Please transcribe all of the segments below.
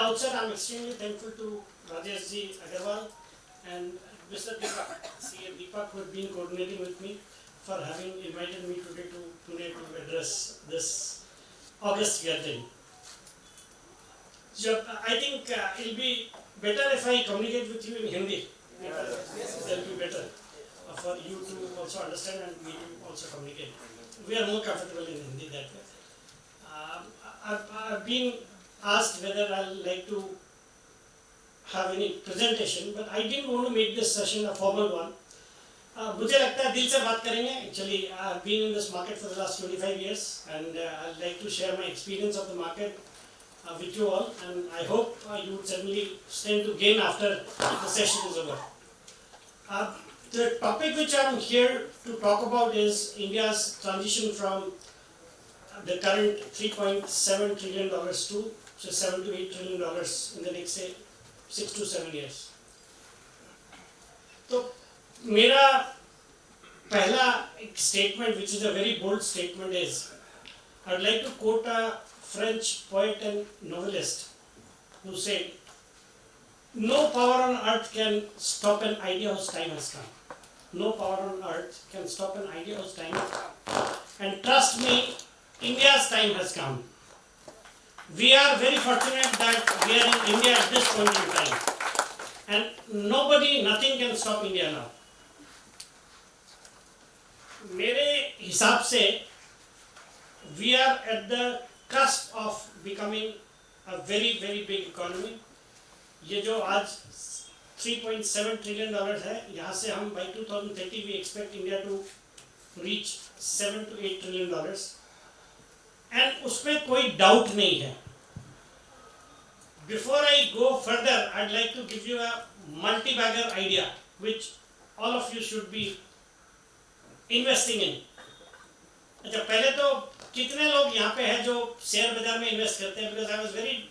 outset, I'm extremely thankful to Rajesh Ji Agarwal and Mr. Deepak, CA Deepak, who have been coordinating with me for having invited me today to Pune to address this August gathering. So, I think it'll be better if I communicate with you in Hindi. It'll be better for you to also understand and me to also communicate. We are more comfortable in Hindi that way. I've been asked whether I'll like to have any presentation, but I didn't want to make this session a formal one. मुझे लगता है दिल से बात करेंगे. Actually, I've been in this market for the last 25 years, and I'd like to share my experience of the market with you all, and I hope you would certainly stand to gain after the session is over. The topic which I'm here to talk about is India's transition from the current $3.7 trillion to say $7 to $8 trillion in the next say 6 to 7 years. So, मेरा पहला एक statement, which is a very bold statement, is I'd like to quote a French poet and novelist who said, "No power on earth can stop an idea whose time has come. No power on earth can stop an idea whose time has come. And trust me, India's time has come. We are very fortunate that we are in India at this point in time. And nobody, nothing can stop India now." मेरे हिसाब से we are at the cusp of becoming a very very big economy. ये जो आज $3.7 trillion है, यहाँ से हम by 2030 we expect India to reach $7 to $8 trillion. And उसमें कोई doubt नहीं है. Before I go further, I'd like to give you a multi-bagger idea, which all of you should be investing in. अच्छा, पहले तो कितने लोग यहाँ पे हैं जो शेयर बाजार में इन्वेस्ट करते हैं? Because I was very,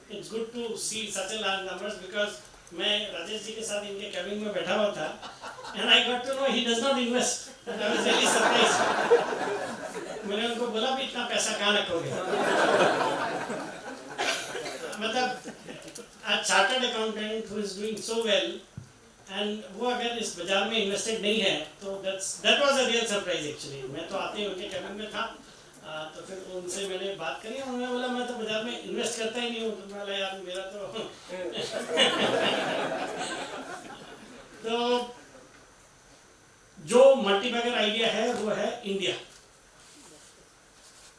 it's good to see such a large numbers, because मैं राजेश जी के साथ इनके कैबिन में बैठा हुआ था, and I got to know he does not invest. And I was very surprised. मैंने उनको बोला भी इतना पैसा कहाँ रखोगे? मतलब a chartered accountant who is doing so well, and वो अगर इस बाजार में इन्वेस्टेड नहीं है, तो that was a real surprise actually. मैं तो आते ही उनके कैबिन में था, तो फिर उनसे मैंने बात करी, उन्होंने बोला मैं तो बाजार में इन्वेस्ट करता ही नहीं हूँ. तो मैं बोला यार मेरा तो जो मल्टी-बैगर आइडिया है वो है India.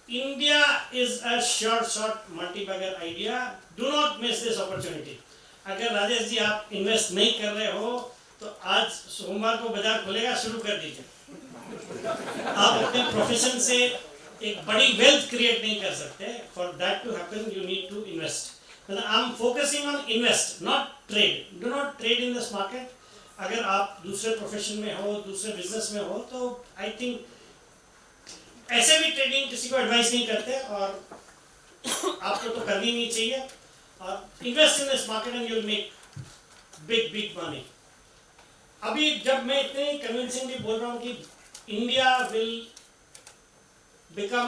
India is a short multi-bagger idea. Do not miss this opportunity. अगर राजेश जी आप इन्वेस्ट नहीं कर रहे हो, तो आज सोमवार को बाजार खुलेगा, शुरू कर दीजिए. आप अपने प्रोफेशन से एक बड़ी वेल्थ क्रिएट नहीं कर सकते. For that to happen, you need to invest. I'm focusing on invest, not trade. Do not trade in this market. अगर आप दूसरे प्रोफेशन में हो, दूसरे बिजनेस में हो, तो I think ऐसे भी ट्रेडिंग किसी को एडवाइस नहीं करते, और आपको तो करनी नहीं चाहिए. और invest in this market and you will make big money. अभी जब मैं इतने कन्विंसिंगली बोल रहा हूँ कि India will become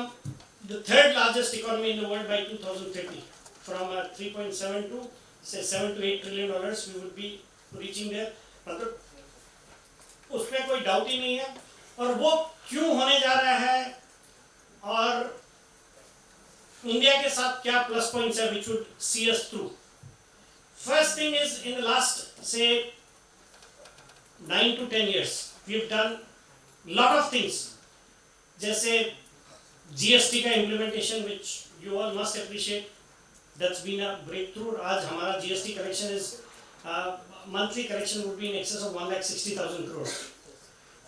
the third largest economy in the world by 2030, from 3.7 to say $7 to $8 trillion we would be reaching there. मतलब उसमें कोई डाउट ही नहीं है. और वो क्यों होने जा रहा है, और इंडिया के साथ क्या प्लस पॉइंट्स है which would see us through. First thing is, in the last say 9 to 10 years we've done lot of things. जैसे GST का implementation, which you all must appreciate. That's been a breakthrough. आज हमारा GST collection is monthly collection would be in excess of 1,60,000 crore.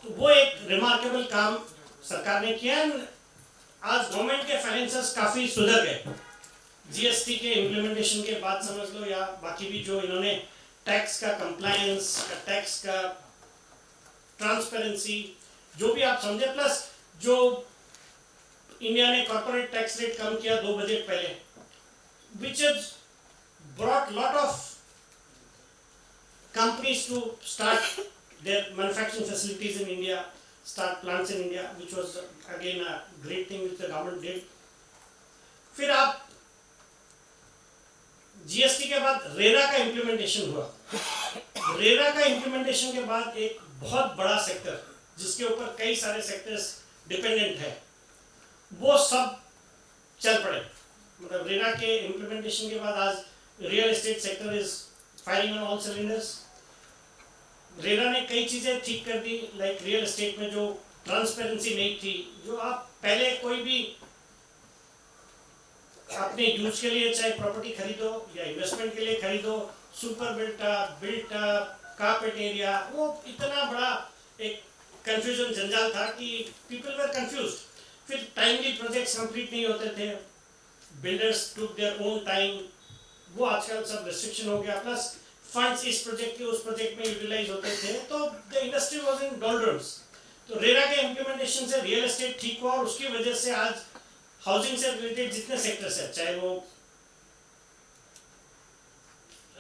तो वो एक remarkable काम सरकार ने किया. आज गवर्नमेंट के फाइनेंसेस काफी सुधर गए जीएसटी के इम्प्लीमेंटेशन के बाद, समझ लो, या बाकी भी जो इन्होंने टैक्स का कंप्लायंस का, टैक्स का ट्रांसपेरेंसी, जो भी आप समझे, प्लस जो इंडिया ने कॉर्पोरेट टैक्स रेट कम किया 2 बजट पहले, which has brought lot of companies to start their manufacturing facilities in India, start plants in India, which was again a great thing which the government did. फिर आप GST के बाद RERA का implementation हुआ। RERA का implementation के बाद एक बहुत बड़ा सेक्टर जिसके ऊपर कई सारे सेक्टर्स डिपेंडेंट है, वो सब चल पड़े। मतलब रेरा के इम्प्लीमेंटेशन के बाद आज real estate sector is firing on all cylinders. RERA ने कई चीजें ठीक कर दी, लाइक रियल एस्टेट में जो ट्रांसपेरेंसी नहीं थी, जो आप पहले कोई भी अपने यूज के लिए चाहे प्रॉपर्टी खरीदो या इन्वेस्टमेंट के लिए खरीदो, सुपर बिल्ट कारपेट एरिया, वो इतना बड़ा एक कंफ्यूजन जंजाल था कि पीपल वर कंफ्यूज्ड। फिर टाइमली प्रोजेक्ट्स कंप्लीट नहीं होते थे, builders took their own time, वो आजकल सब रिस्ट्रिक्शन हो गया, प्लस फंड्स इस प्रोजेक्ट के उस प्रोजेक्ट में यूटिलाइज होते थे, तो द इंडस्ट्री वाज इन डॉल्ड्रम्स। तो रेरा के इम्प्लीमेंटेशन से रियल एस्टेट ठीक हुआ और उसकी वजह से आज हाउसिंग से रिलेटेड जितने सेक्टर्स है, चाहे वो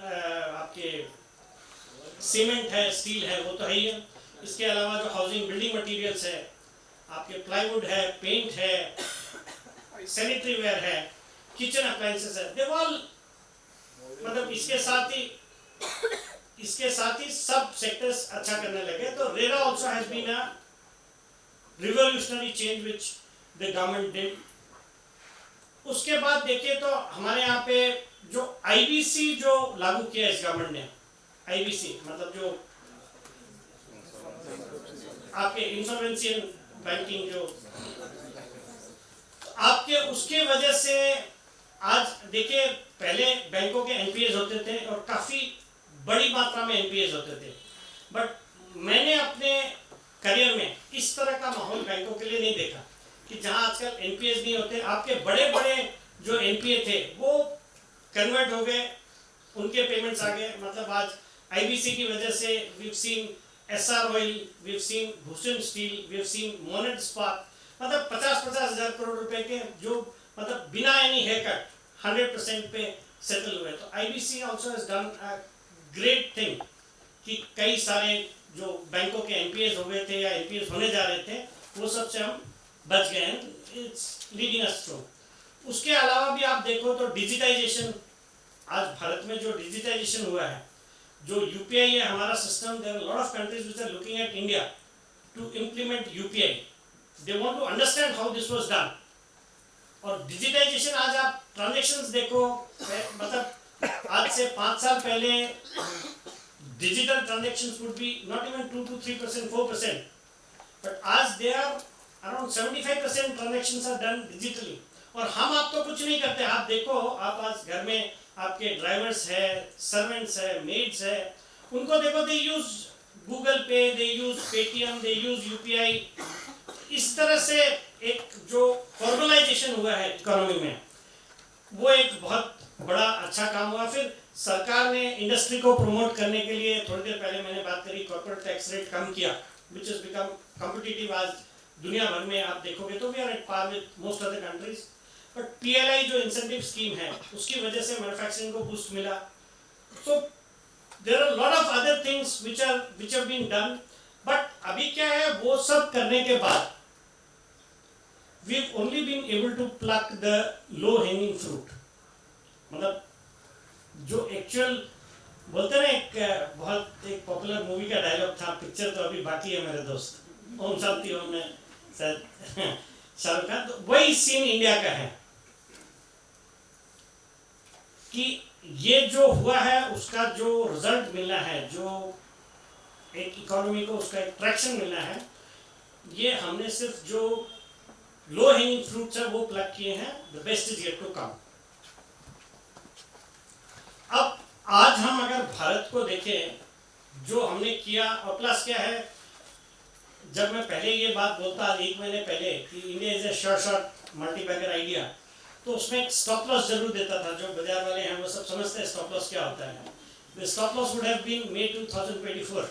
आपके सीमेंट है, स्टील है, वो तो है ही है, इसके अलावा जो हाउसिंग बिल्डिंग मटेरियल्स है, आपके प्लाईवुड है, पेंट है, सैनिटरी वेयर है, किचन अप्लायंसेस है, दे ऑल, मतलब इसके साथ ही सब सेक्टर्स अच्छा करने लगे। तो RERA also has been a revolutionary change which the government did. उसके बाद देखिए तो हमारे यहाँ पे जो आईबीसी जो लागू किया इस गवर्नमेंट ने, आईबीसी मतलब जो आपके इंसॉल्वेंसी एंड बैंकिंग, जो आपके उसके वजह से आज देखिए पहले बैंकों के एनपीएस होते थे और काफी बड़ी मात्रा में एनपीएस होते थे, बट मैंने अपने करियर में इस तरह का माहौल बैंकों के लिए नहीं देखा कि जहां आजकल एनपीएस नहीं होते, आपके बड़े बड़े जो एनपीए थे वो कन्वर्ट हो गए, उनके पेमेंट्स आ गए। मतलब आज आईबीसी की वजह से we have seen SR oil, we have seen Bhushan steel, we have seen Monnet spark, मतलब 50-50 हजार करोड़ रुपए के जो मतलब बिना एनी हेयर कट 100% पे सेटल हुए। तो IBC also has done a great thing कि कई सारे जो बैंकों के एनपीएस हो गए थे या एनपीएस होने जा रहे थे, वो सब से हम बच गए हैं। It's leading us through. उसके अलावा भी आप देखो तो डिजिटाइजेशन, आज भारत में जो डिजिटाइजेशन हुआ है, जो यूपीआई है हमारा system, there are lot of countries which are looking at India to implement UPI, they want to understand how this was done. और डिजिटाइजेशन आज आप ट्रांजैक्शंस देखो, मतलब आज से 5 साल पहले digital transactions would be not even 2 to 3%, 4%, but आज they are around 75% transactions are done digitally. और हम आप तो कुछ नहीं करते, आप देखो, आप आज घर में आपके ड्राइवर्स है, सर्वेंट्स है, मेड्स है, उनको देखो, दे यूज गूगल पे, दे यूज पेटीएम, दे यूज यूपीआई। इस तरह से एक जो फॉर्मलाइजेशन हुआ है इकोनॉमी में, वो एक बहुत बड़ा अच्छा काम हुआ। फिर सरकार ने इंडस्ट्री को प्रमोट करने के लिए, थोड़ी देर पहले मैंने बात करी, कॉर्पोरेट टैक्स रेट कम किया, व्हिच हैज बिकम कॉम्पिटिटिव। आज दुनिया भर में आप देखोगे तो we are at par with most of the countries. But PLI जो इंसेंटिव स्कीम है, उसकी वजह से मैन्युफैक्चरिंग को बूस्ट मिला। So there are lot of other things which have been done. But अभी क्या है, वो सब करने के बाद we've only been able to pluck the low hanging fruit। मतलब जो एक्चुअल बोलते ना, एक बहुत एक पॉपुलर मूवी का डायलॉग था, पिक्चर तो अभी बाकी है मेरे दोस्त, ओम शांति ओम में शायद शाहरुख खान, तो वही सीन इंडिया का है कि ये जो हुआ है उसका जो रिजल्ट मिलना है, जो एक इकोनॉमी को उसका एक ट्रैक्शन मिलना है, ये हमने सिर्फ जो लो हैंगिंग फ्रूट्स है वो प्लग किए हैं। The best is yet to come. अब आज हम अगर भारत को देखें, जो हमने किया, और प्लस क्या है, जब मैं पहले ये बात बोलता 1 महीने पहले कि India is a short multibagger idea, तो उसमें एक स्टॉप लॉस जरूर देता था। जो बाजार वाले हैं वो सब समझते हैं स्टॉप लॉस क्या होता है। The stop loss would have been May 2024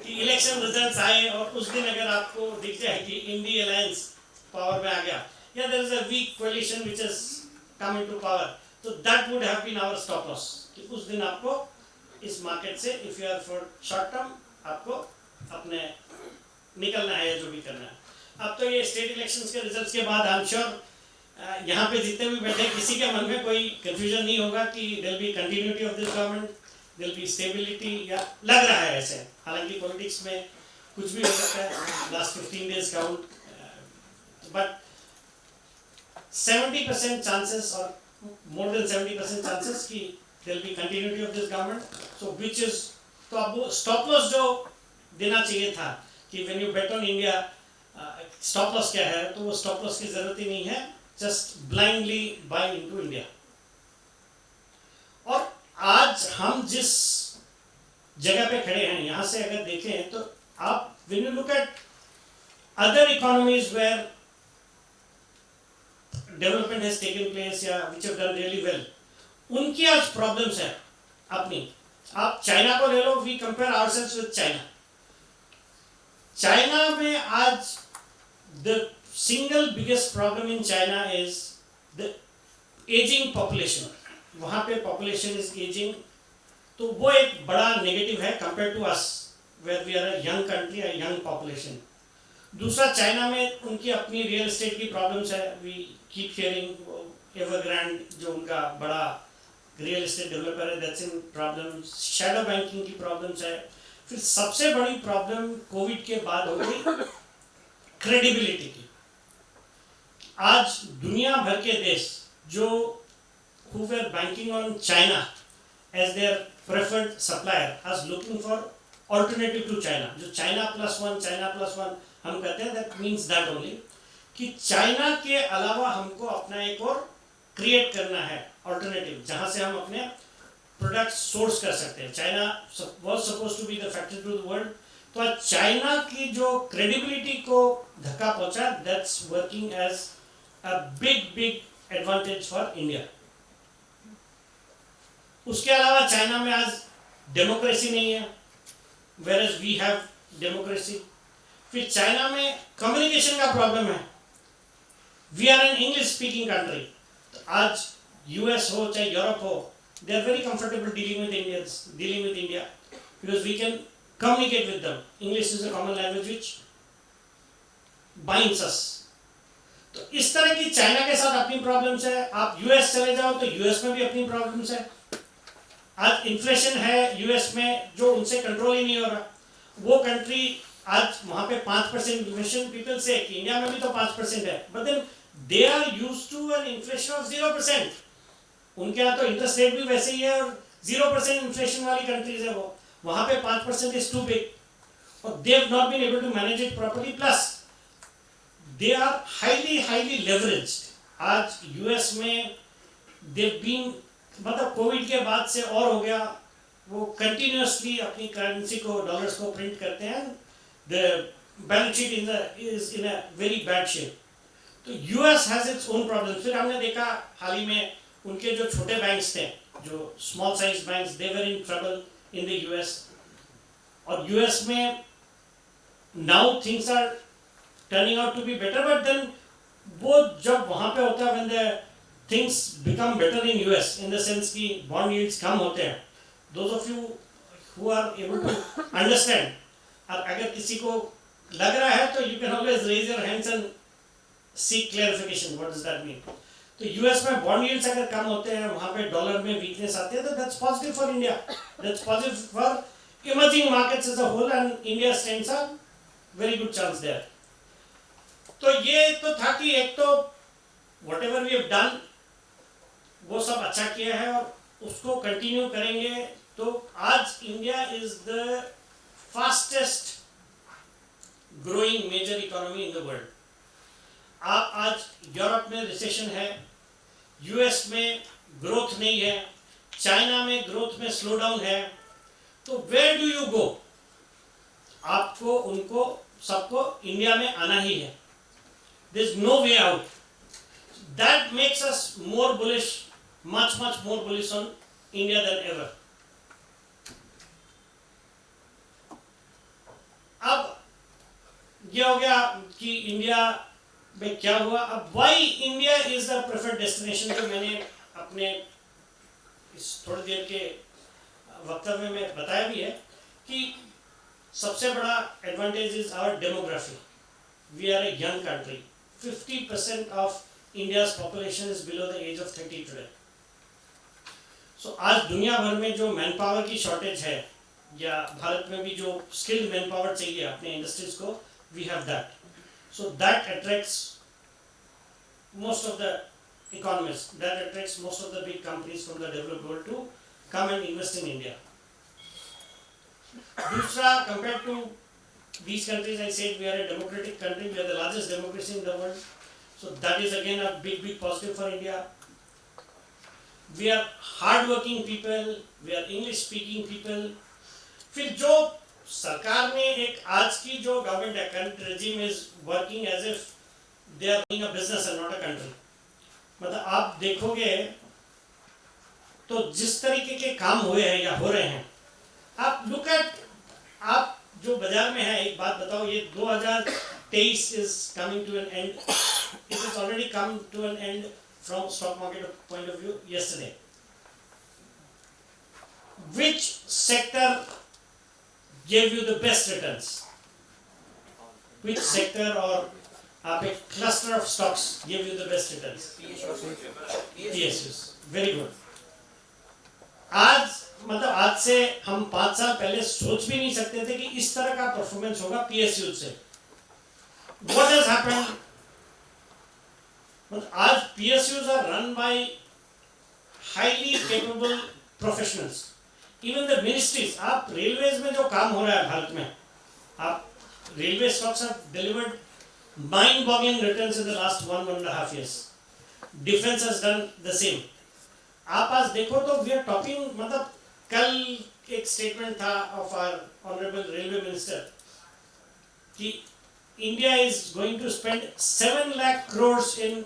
कि इलेक्शन रिजल्ट्स आए और उस दिन अगर आपको दिख जाए कि इंडी अलायंस पावर में आ गया, या there is a weak coalition which has come into power, तो that would have been our stop loss कि उस दिन आपको इस मार्केट से, if you are for short term, आपको अपने निकलना है या जो भी करना है। अब तो ये स्टेट इलेक्शंस के रिजल्ट्स के बाद आई एम श्योर यहाँ पे जितने भी बैठे किसी के मन में कोई कंफ्यूजन नहीं होगा कि there be continuity of this government, there be stability, या लग रहा है ऐसे। हालांकि पॉलिटिक्स में कुछ भी हो सकता है, last 15 days count, but 70% chances और मोर देन 70% चांसेस कि there be continuity of this government. So which is, तो अब वो स्टॉप लॉस जो देना चाहिए था कि when you bet on India stop loss क्या है, तो वो स्टॉप लॉस की जरूरत ही नहीं है, just blindly buy into India. और आज हम जिस जगह पे खड़े हैं, यहां से अगर देखें तो आप when you look at other economies where development has taken place या which have done really well, उनकी आज प्रॉब्लम्स है अपनी। आप चाइना को ले लो, we compare ourselves with China। China में आज the single biggest problem in China is the aging population। वहाँ पे population is aging, तो वो एक बड़ा नेगेटिव है compared to us where we are a young country, a young population। दूसरा, चाइना में उनकी अपनी रियल एस्टेट की प्रॉब्लम्स है। वी कीप हियरिंग एवरग्रांड जो उनका बड़ा रियल एस्टेट डेवलपर है, that's in problems. Shadow banking की प्रॉब्लम्स है। फिर सबसे बड़ी प्रॉब्लम कोविड के बाद हो गई क्रेडिबिलिटी की। आज दुनिया भर के देश जो who were banking on China as their preferred supplier are looking for alternative to China। जो China plus one हम कहते हैं, that means that only कि चाइना के अलावा हमको अपना एक और क्रिएट करना है ऑल्टरनेटिव, जहां से हम अपने प्रोडक्ट सोर्स कर सकते हैं। China was supposed to be the factory to the world, तो चाइना की जो क्रेडिबिलिटी को धक्का पहुंचा, that's working as a big advantage for India. उसके अलावा चाइना में आज डेमोक्रेसी नहीं है, whereas we have democracy। फिर चाइना में कम्युनिकेशन का प्रॉब्लम है। We are an English speaking country. तो आज यूएस हो चाहे यूरोप हो, they are very comfortable dealing with India because we can communicate with them. English is a common language which binds us. तो इस तरह की चाइना के साथ अपनी प्रॉब्लम्स है। आप यूएस चले जाओ तो यूएस में भी अपनी प्रॉब्लम्स है। आज इन्फ्लेशन है यूएस में जो उनसे कंट्रोल ही नहीं हो रहा। वो कंट्री आज वहां पे 5% इन्फ्लेशन, पीपल से कि इंडिया में भी तो 5% है, but then they are used to an inflation of 0%। उनके यहाँ तो इंटरेस्ट रेट भी वैसे ही है और 0% इन्फ्लेशन वाली कंट्रीज है वो। वहां पे 5% इज टू बिग और they have not been able to manage it properly, plus they are highly leveraged. आज यूएस में दे बीन, मतलब कोविड के बाद से और हो गया, वो कंटिन्यूअसली अपनी करेंसी को, डॉलर्स को प्रिंट करते हैं। The balance sheet is in a very bad shape. तो US has its own problem. फिर हमने देखा हाल ही में उनके जो छोटे बैंक्स थे, जो small size banks, they were in trouble in the US. और यूएस में now things are turning out to be better, but then वो जब वहां पे होता है when the things become better in US in the sense कि bond yields कम होते हैं। Those of you who are able to understand, और अगर किसी को लग रहा है तो you can always raise your hands and seek clarification. What does that mean? तो US में bond yields अगर कम होते हैं, वहाँ पे डॉलर में वीकनेस आती है, तो that's positive for India. That's positive for emerging markets as a whole, and India stands a very good chance there. तो ये तो था कि एक तो whatever we have done वो सब अच्छा किया है और उसको कंटिन्यू करेंगे। तो आज India is the fastest growing major economy in the world. आप आज यूरोप में रिसेशन है, यूएस में ग्रोथ नहीं है, चाइना में ग्रोथ में स्लो डाउन है, तो वेयर डू यू गो? आपको, उनको, सबको इंडिया में आना ही है। There is no way out. That makes us more bullish, much more bullish on India than ever. अब ये हो गया कि इंडिया में क्या हुआ। अब why India is the preferred destination, जो मैंने अपने इस थोड़ी देर के वक्तव्य में बताया भी है कि सबसे बड़ा advantage is our demography. We are a young country. 50% of India's population is below the age of 30 today. So आज दुनिया भर में जो मैन पावर की शॉर्टेज है, या भारत में भी जो स्किल्ड मैन पावर चाहिए अपने इंडस्ट्रीज को, we have that. So that attracts most of the economists, that attracts most of the big companies from the developed world to come and invest in India. दूसरा, compared to these countries, I said we are a democratic country, we are the largest democracy in the world. So that is again a big positive for India. We are hard-working people, we are English-speaking people. फिर जो सरकार ने एक आज की जो government है, current regime is working as if they are running a business and not a country. मतलब आप देखोगे तो जिस तरीके के काम हुए हैं या हो रहे हैं, आप लुक एट, आप जो बाजार में है, एक बात बताओ, ये 2023 is coming to an end. It has already come to an end from stock market point of view yesterday. Which sector gave you the best returns? Which sector or आप एक cluster of stocks gave you the best returns? PSUs. Very good. आज मतलब आज से हम 5 साल पहले सोच भी नहीं सकते थे कि इस तरह का परफॉर्मेंस होगा PSU से. What has happened? मतलब आज PSUs are run by highly capable professionals. Even the ministries, आप रेलवेज में जो काम हो रहा है भारत में, आप railway stocks have delivered mind-boggling returns in the last 1.5 years. Defense has done the same. आप आज देखो तो we are talking, मतलब कल एक स्टेटमेंट था of our honorable railway minister कि India is going to spend 7 lakh crores in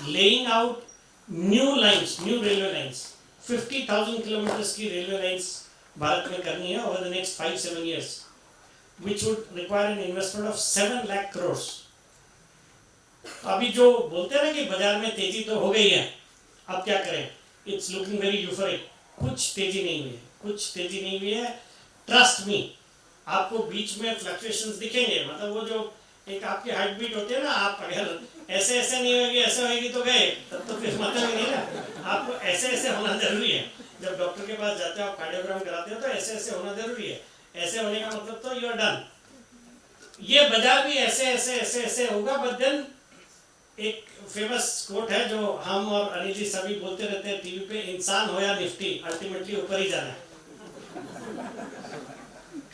laying out new lines, new railway lines. 50,000 kilometers की railway lines भारत में करनी है over the next 5-7 years, which would require an investment of 7 lakh crores. अभी जो बोलते हैं ना कि बाजार में तेजी तो हो गई है, अब क्या करें? It's looking very euphoric. कुछ तेजी नहीं हुई है, कुछ तेजी नहीं हुई है. Trust me, आपको बीच में फ्लक्चुएशंस दिखेंगे. मतलब वो जो एक आपकी हार्ट बीट होती है ना, आप अगर ऐसे नहीं होगी, ऐसे होगी तो गए, तब तो फिर मतलब ही नहीं ना. आपको ऐसे होना जरूरी है. जब डॉक्टर के पास जाते हो, आप कार्डियोग्राम कराते हो, तो ऐसे होना जरूरी है. ऐसे होने का मतलब तो यू आर डन. ये बाजार भी ऐसे होगा. बट देन एक फेमस कोट है जो हम और अनिल जी सभी बोलते रहते हैं टीवी पे, इंसान हो या निफ्टी, अल्टीमेटली ऊपर ही जाना है.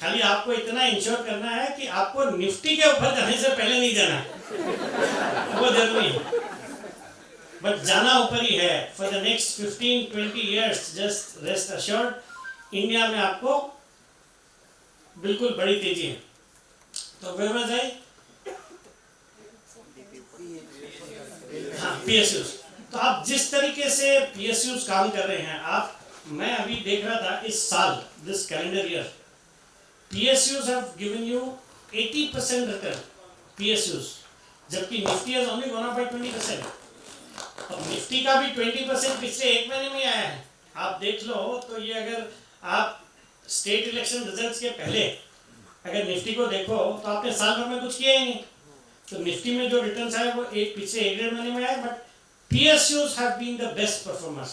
खाली आपको इतना इंश्योर करना है कि आपको निफ्टी के ऊपर जाने से पहले नहीं जाना है, वो जरूरी है. बट जाना ऊपर ही है. For the next 15-20 years, just rest assured, India में आपको बिल्कुल बड़ी तेजी है. तो वेयर वाज आई? हाँ, PSUs. तो आप जिस तरीके से PSUs काम कर रहे हैं, आप, मैं अभी देख रहा था इस साल, this calendar year, PSUs have given you 80% return. PSUs, जबकि Nifty has only gone up by 20%. अब निफ्टी का भी 20% पिछले एक महीने में आया है. आप देख लो तो ये, अगर आप स्टेट इलेक्शन रिजल्ट्स के पहले अगर निफ्टी को देखो तो आपने साल भर में कुछ किया ही नहीं. तो निफ्टी में जो रिटर्न्स आए वो पिछले 1-1.5 महीने में आए. But PSUs have been the best performers.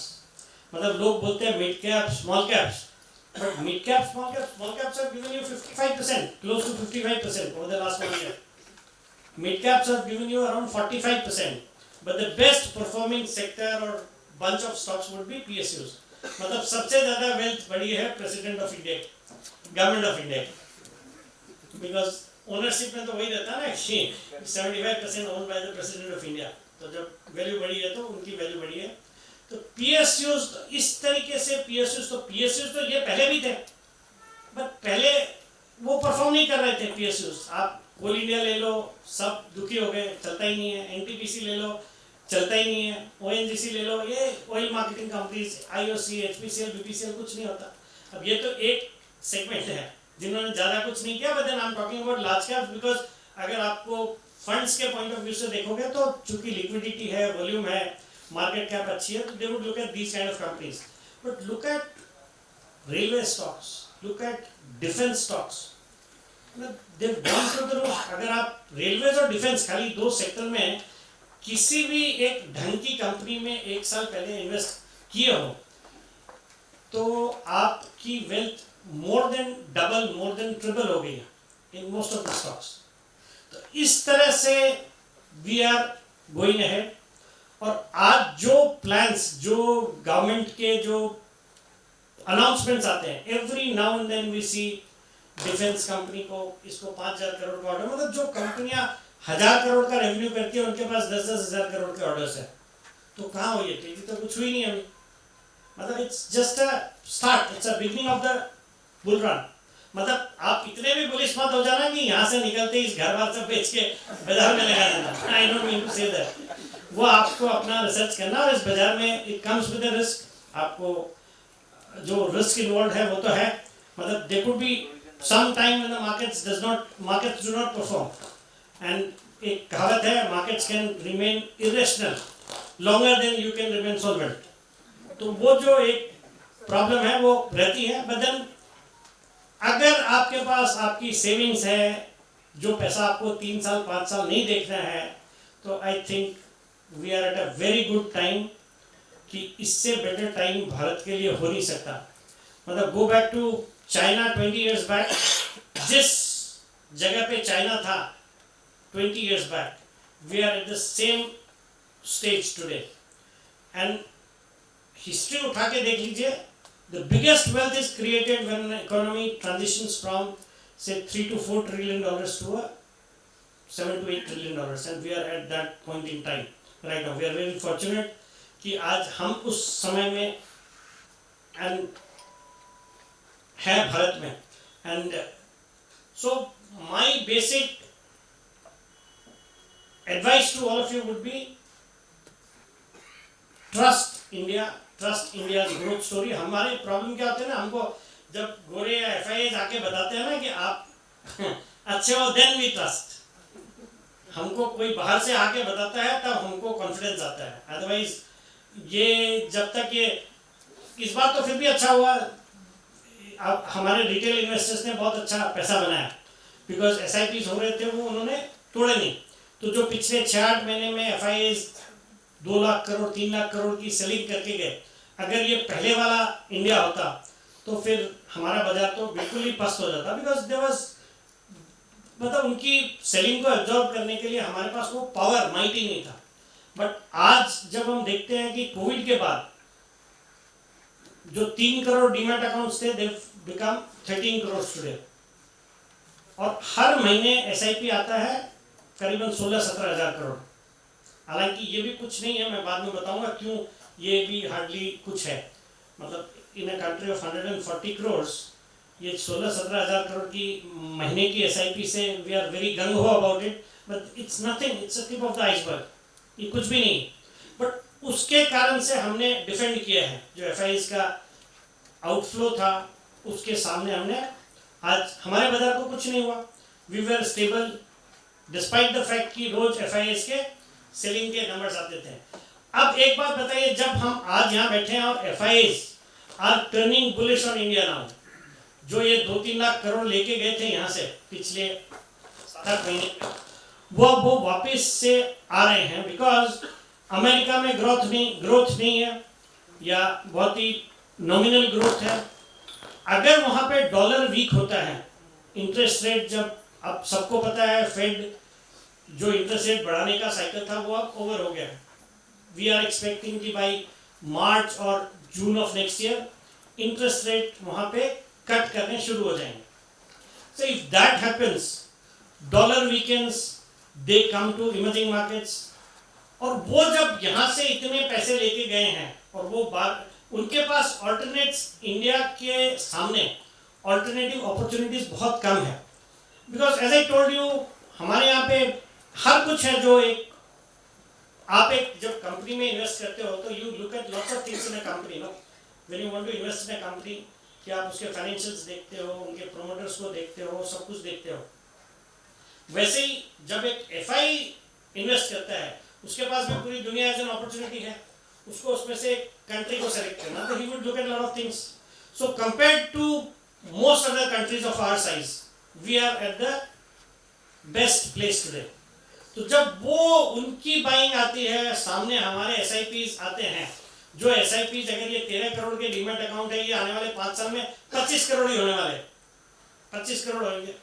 मतलब लोग बोलते हैं mid cap, small caps, but mid cap, small caps have given you 55%, close to 55% over the last 1 year. Mid caps have given you around 45%. But the best performing sector or bunch of stocks would be PSUs. मतलब सबसे ज़्यादा wealth बढ़ी है President of India, Government of India. Because ownership में तो वही रहता है ना कि 75% owned by the President of India. तो जब वैल्यू बढ़ी है तो उनकी वैल्यू बढ़ी है. तो PSUs इस तरीके से PSUs तो ये पहले भी थे, बट पहले वो परफॉर्म नहीं कर रहे थे PSUs. आप कोल इंडिया ले लो, सब दुखी हो गए, चलता ही नहीं है. NTPC ले लो, चलता ही नहीं है. ONGC ले लो, ये oil marketing companies, IOC, HPCL, BPCL, कुछ नहीं होता. अब ये तो एक सेगमेंट है जिन्होंने ज़्यादा कुछ नहीं किया. But then I am talking about large caps, because अगर आपको फंड्स के पॉइंट ऑफ व्यू से देखोगे तो चूंकि लिक्विडिटी है, वॉल्यूम है, market cap अच्छी है, तो they would look at these kind of companies. But look at railway stocks, look at defense stocks. They've gone through the roof. अगर आप railways और defense खाली 2 सेक्टर में किसी भी एक ढंग की कंपनी में 1 साल पहले इन्वेस्ट किए हो तो आपकी wealth more than double, more than triple हो गई in most of the stocks. तो इस तरह से वी आर गोइंग अहेड। और आज जो प्लान्स, जो गवर्नमेंट के जो अनाउंसमेंट्स आते हैं, every now and then we see defence company को इसको 5,000 करोड़ का ऑर्डर, मतलब जो कंपनियां 1,000 करोड़ का रेवेन्यू करती है उनके पास 10-10 हजार करोड़ के ऑर्डर्स है। तो कहाँ हो ये तेजी? तो कुछ हुई नहीं अभी। मतलब it's just a start, it's a beginning of the bull run. मतलब आप इतने भी बुलिश मत हो जाना कि यहाँ से निकलते ही इस घर बार सब बेच के बाजार में लगा देना। I don't mean to say that. वो आपको अपना रिसर्च करना, और इस बाजार में it comes with a risk. आपको जो रिस्क इन्वॉल्व है वो तो है। मतलब there could be some time when the markets do not perform, and एक कहावत है, markets can remain irrational longer than you can remain solvent. तो वो जो एक प्रॉब्लम है वो रहती है। बट देन अगर आपके पास आपकी सेविंग्स है, जो पैसा आपको 3 साल 5 साल नहीं देखना है, तो I think we are at a very good time कि इससे बेटर टाइम भारत के लिए हो नहीं सकता। मतलब go back to China 20 years back, जिस जगह पे चाइना था 20 years back, we are at the same stage today. And history उठा के देख लीजिए, the biggest wealth is created when economy transitions from say $3 to $4 trillion to a $7 to $8 trillion, and we are at that point in time right now. We are very fortunate कि आज हम उस समय में and है भारत में। and so my basic advice to all of you would be trust India, trust India's growth story। हमारे problem क्या होते हैं ना, हमको जब गोरे या FIAs आके बताते हैं ना कि आप अच्छे हो, देन वी ट्रस्ट। हमको कोई बाहर से आके बताता है तब हमको कॉन्फिडेंस आता है, अदरवाइज ये जब तक ये इस बार तो फिर भी अच्छा हुआ, अब हमारे रिटेल इन्वेस्टर्स ने बहुत अच्छा पैसा बनाया, बिकॉज SIPs हो रहे थे वो उन्होंने तोड़े नहीं। तो जो पिछले 6-8 महीने में FIAs 2 लाख करोड़ 3 लाख करोड़ की सेलिंग करके गए, अगर ये पहले वाला इंडिया होता तो फिर हमारा बाजार तो बिल्कुल ही पस्त हो जाता, बिकॉज देयर वाज, मतलब उनकी सेलिंग को एब्जॉर्ब करने के लिए हमारे पास वो पावर माइट ही नहीं था। बट आज जब हम देखते हैं कि कोविड के बाद जो 3 करोड़ डीमैट अकाउंट्स थे, दे बिकम 13 करोड़ टुडे, और हर महीने SIP आता है करीबन 16-17 हजार करोड़। हालांकि ये भी कुछ नहीं है, मैं बाद में बताऊंगा क्यों ये भी हार्डली कुछ है। मतलब इन अ कंट्री ऑफ 140 करोड़ ये 16-17 हजार करोड़ की महीने की SIP से वी आर वेरी गंग हो about it, but it's nothing, it's a tip of the iceberg, ये कुछ भी नहीं। बट उसके कारण से हमने डिफेंड किया है, जो FIAs का आउटफ्लो था उसके सामने हमने, आज हमारे बाजार को कुछ नहीं हुआ, we were stable despite the fact कि रोज FIAs के सेलिंग के नंबर्स आते थे। अब एक बात बताइए, जब हम आज यहाँ बैठे हैं और FIAs are turning bullish on India now, जो ये 2-3 लाख करोड़ लेके गए थे यहाँ से पिछले 7 महीने, वो वापस से आ रहे हैं, बिकॉज अमेरिका में ग्रोथ नहीं है या बहुत ही नॉमिनल ग्रोथ है। अगर वहाँ पे डॉलर वीक होता है, इंटरेस्ट रेट, जब अब सबको पता है फेड जो इंटरेस्ट रेट बढ़ाने का साइकिल था वो अब ओवर हो गया है। वी आर एक्सपेक्टिंग कि बाई मार्च और June of next year interest rate वहाँ पे कट करने शुरू हो जाएंगे। So if that happens, dollar weakens, they come to emerging markets, और वो जब यहाँ से इतने पैसे लेके गए हैं और वो बात, उनके पास ऑल्टरनेट्स, इंडिया के सामने ऑल्टरनेटिव अपॉर्चुनिटीज बहुत कम है। Because as I told you, हमारे यहाँ पे हर कुछ है, जो एक आप एक जब कंपनी में इन्वेस्ट करते हो तो you look at lots of things in a company, no, when you want to invest in a company, कि आप उसके फाइनेंशियल्स देखते हो, उनके प्रोमोटर्स को देखते हो, सब कुछ देखते हो। वैसे ही जब एक FI इन्वेस्ट करता है, उसके पास भी पूरी दुनिया एज एन अपॉर्चुनिटी है, उसको उसमें से कंट्री को सेलेक्ट करना, तो he would look at lot of things. So compared to most other countries of our size, we are at the best place today. तो तो जब वो उनकी बाइंग आती है, सामने हमारे SIPs आते हैं, जो SIPs अगर ये 13 करोड़ के डीमैट अकाउंट है, ये आने वाले 5 साल में 25 करोड़ ही होने वाले, 25 करोड़ होंगे।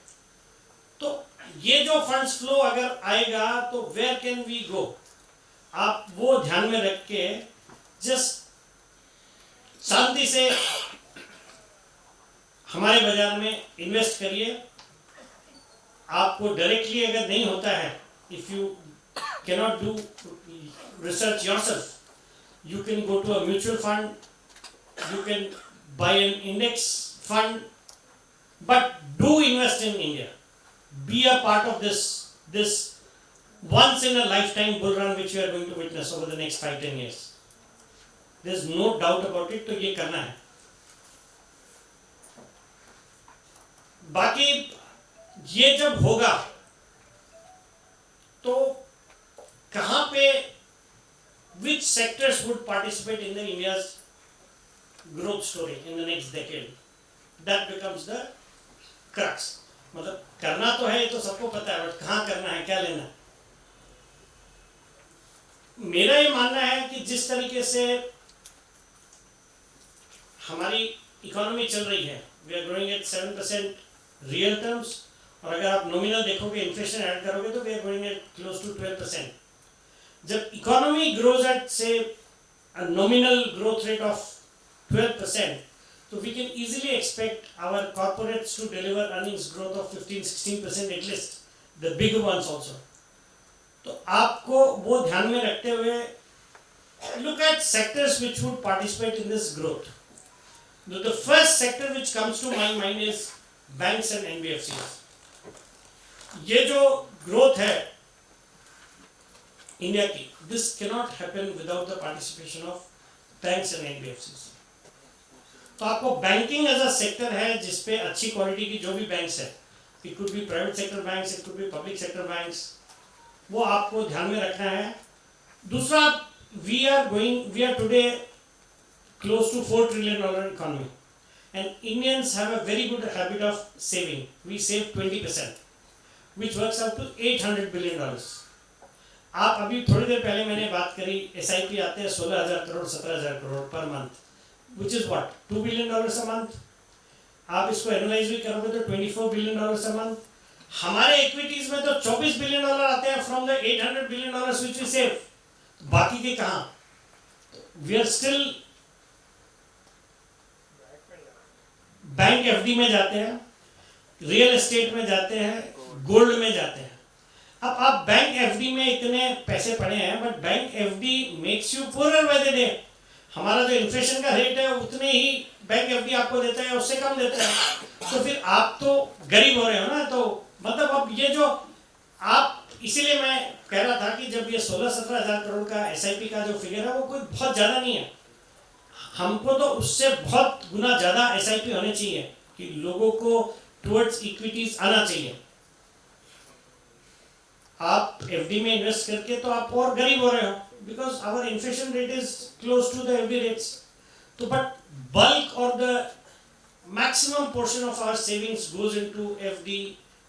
तो ये जो फंड्स फ्लो अगर आएगा तो वेयर कैन वी गो, आप वो ध्यान में रख के जस्ट शांति से हमारे बाजार में इन्वेस्ट करिए। आपको डायरेक्टली अगर नहीं होता है, if you cannot do research yourself, you can go to a mutual fund, you can buy an index fund, but do invest in India. Be a part of this once in a lifetime bull run which we are going to witness over the next 5-10 years. There's no doubt about it. तो ये करना है। बाकी ये जब होगा तो कहाँ पे which sectors would participate in the India's growth story in the next decade? That becomes the crux. मतलब करना तो है, ये तो सबको पता है, बट कहाँ करना है, क्या लेना है। मेरा ये मानना है कि जिस तरीके से हमारी इकोनॉमी चल रही है, we are growing at 7% real terms, और अगर आप नॉमिनल देखोगे, इन्फ्लेशन ऐड करोगे तो we are growing at close to 12%. जब economy grows at say nominal growth rate of 12%, तो we can easily expect our corporates to deliver earnings growth of 15-16% at least, the big ones also. तो आपको वो ध्यान में रखते हुए look at sectors which would participate in this growth. The first sector which comes to my mind is banks and NBFCs। ये जो growth है इंडिया की, this cannot happen without the participation of banks and NBFCs। तो आपको banking as a sector है जिसपे अच्छी quality की जो भी बैंक्स है, it could be private sector banks, it could be public sector banks, वो आपको ध्यान में रखना है। दूसरा, we are today close to $4 trillion economy, and Indians have a very good habit of saving. We save 20%, which works out to $800 billion. आप अभी थोड़ी देर पहले मैंने बात करी, SIP आते हैं 16,000 crore 17,000 crore per month, which is what, $2 billion a month। आप इसको एनालाइज भी करोगे तो $24 billion a month। हमारे इक्विटीज में तो $24 billion आते हैं from the $800 billion which we save। बाकी के कहाँ? We are still bank FD में जाते हैं, रियल एस्टेट में जाते हैं, गोल्ड में जाते हैं। अब आप बैंक FD में इतने पैसे पड़े हैं, but bank FD makes you poorer by the day. हमारा जो इन्फ्लेशन का रेट है उतने ही बैंक FD आपको देता है, उससे कम देता है, तो फिर आप तो गरीब हो रहे हो ना। तो मतलब अब ये जो आप, इसीलिए मैं कह रहा था कि जब ये 16-17 हज़ार करोड़ का SIP का जो फिगर है वो कोई बहुत ज़्यादा नहीं है। हमको तो उससे बहुत गुना ज़्यादा SIP होने चाहिए कि लोगों को टुवर्ड्स इक्विटीज आना चाहिए। आप FD में इन्वेस्ट करके तो आप और गरीब हो रहे हो, because our inflation rate is close to the FD rates. तो बट बल्क और the maximum portion of our savings goes into FD,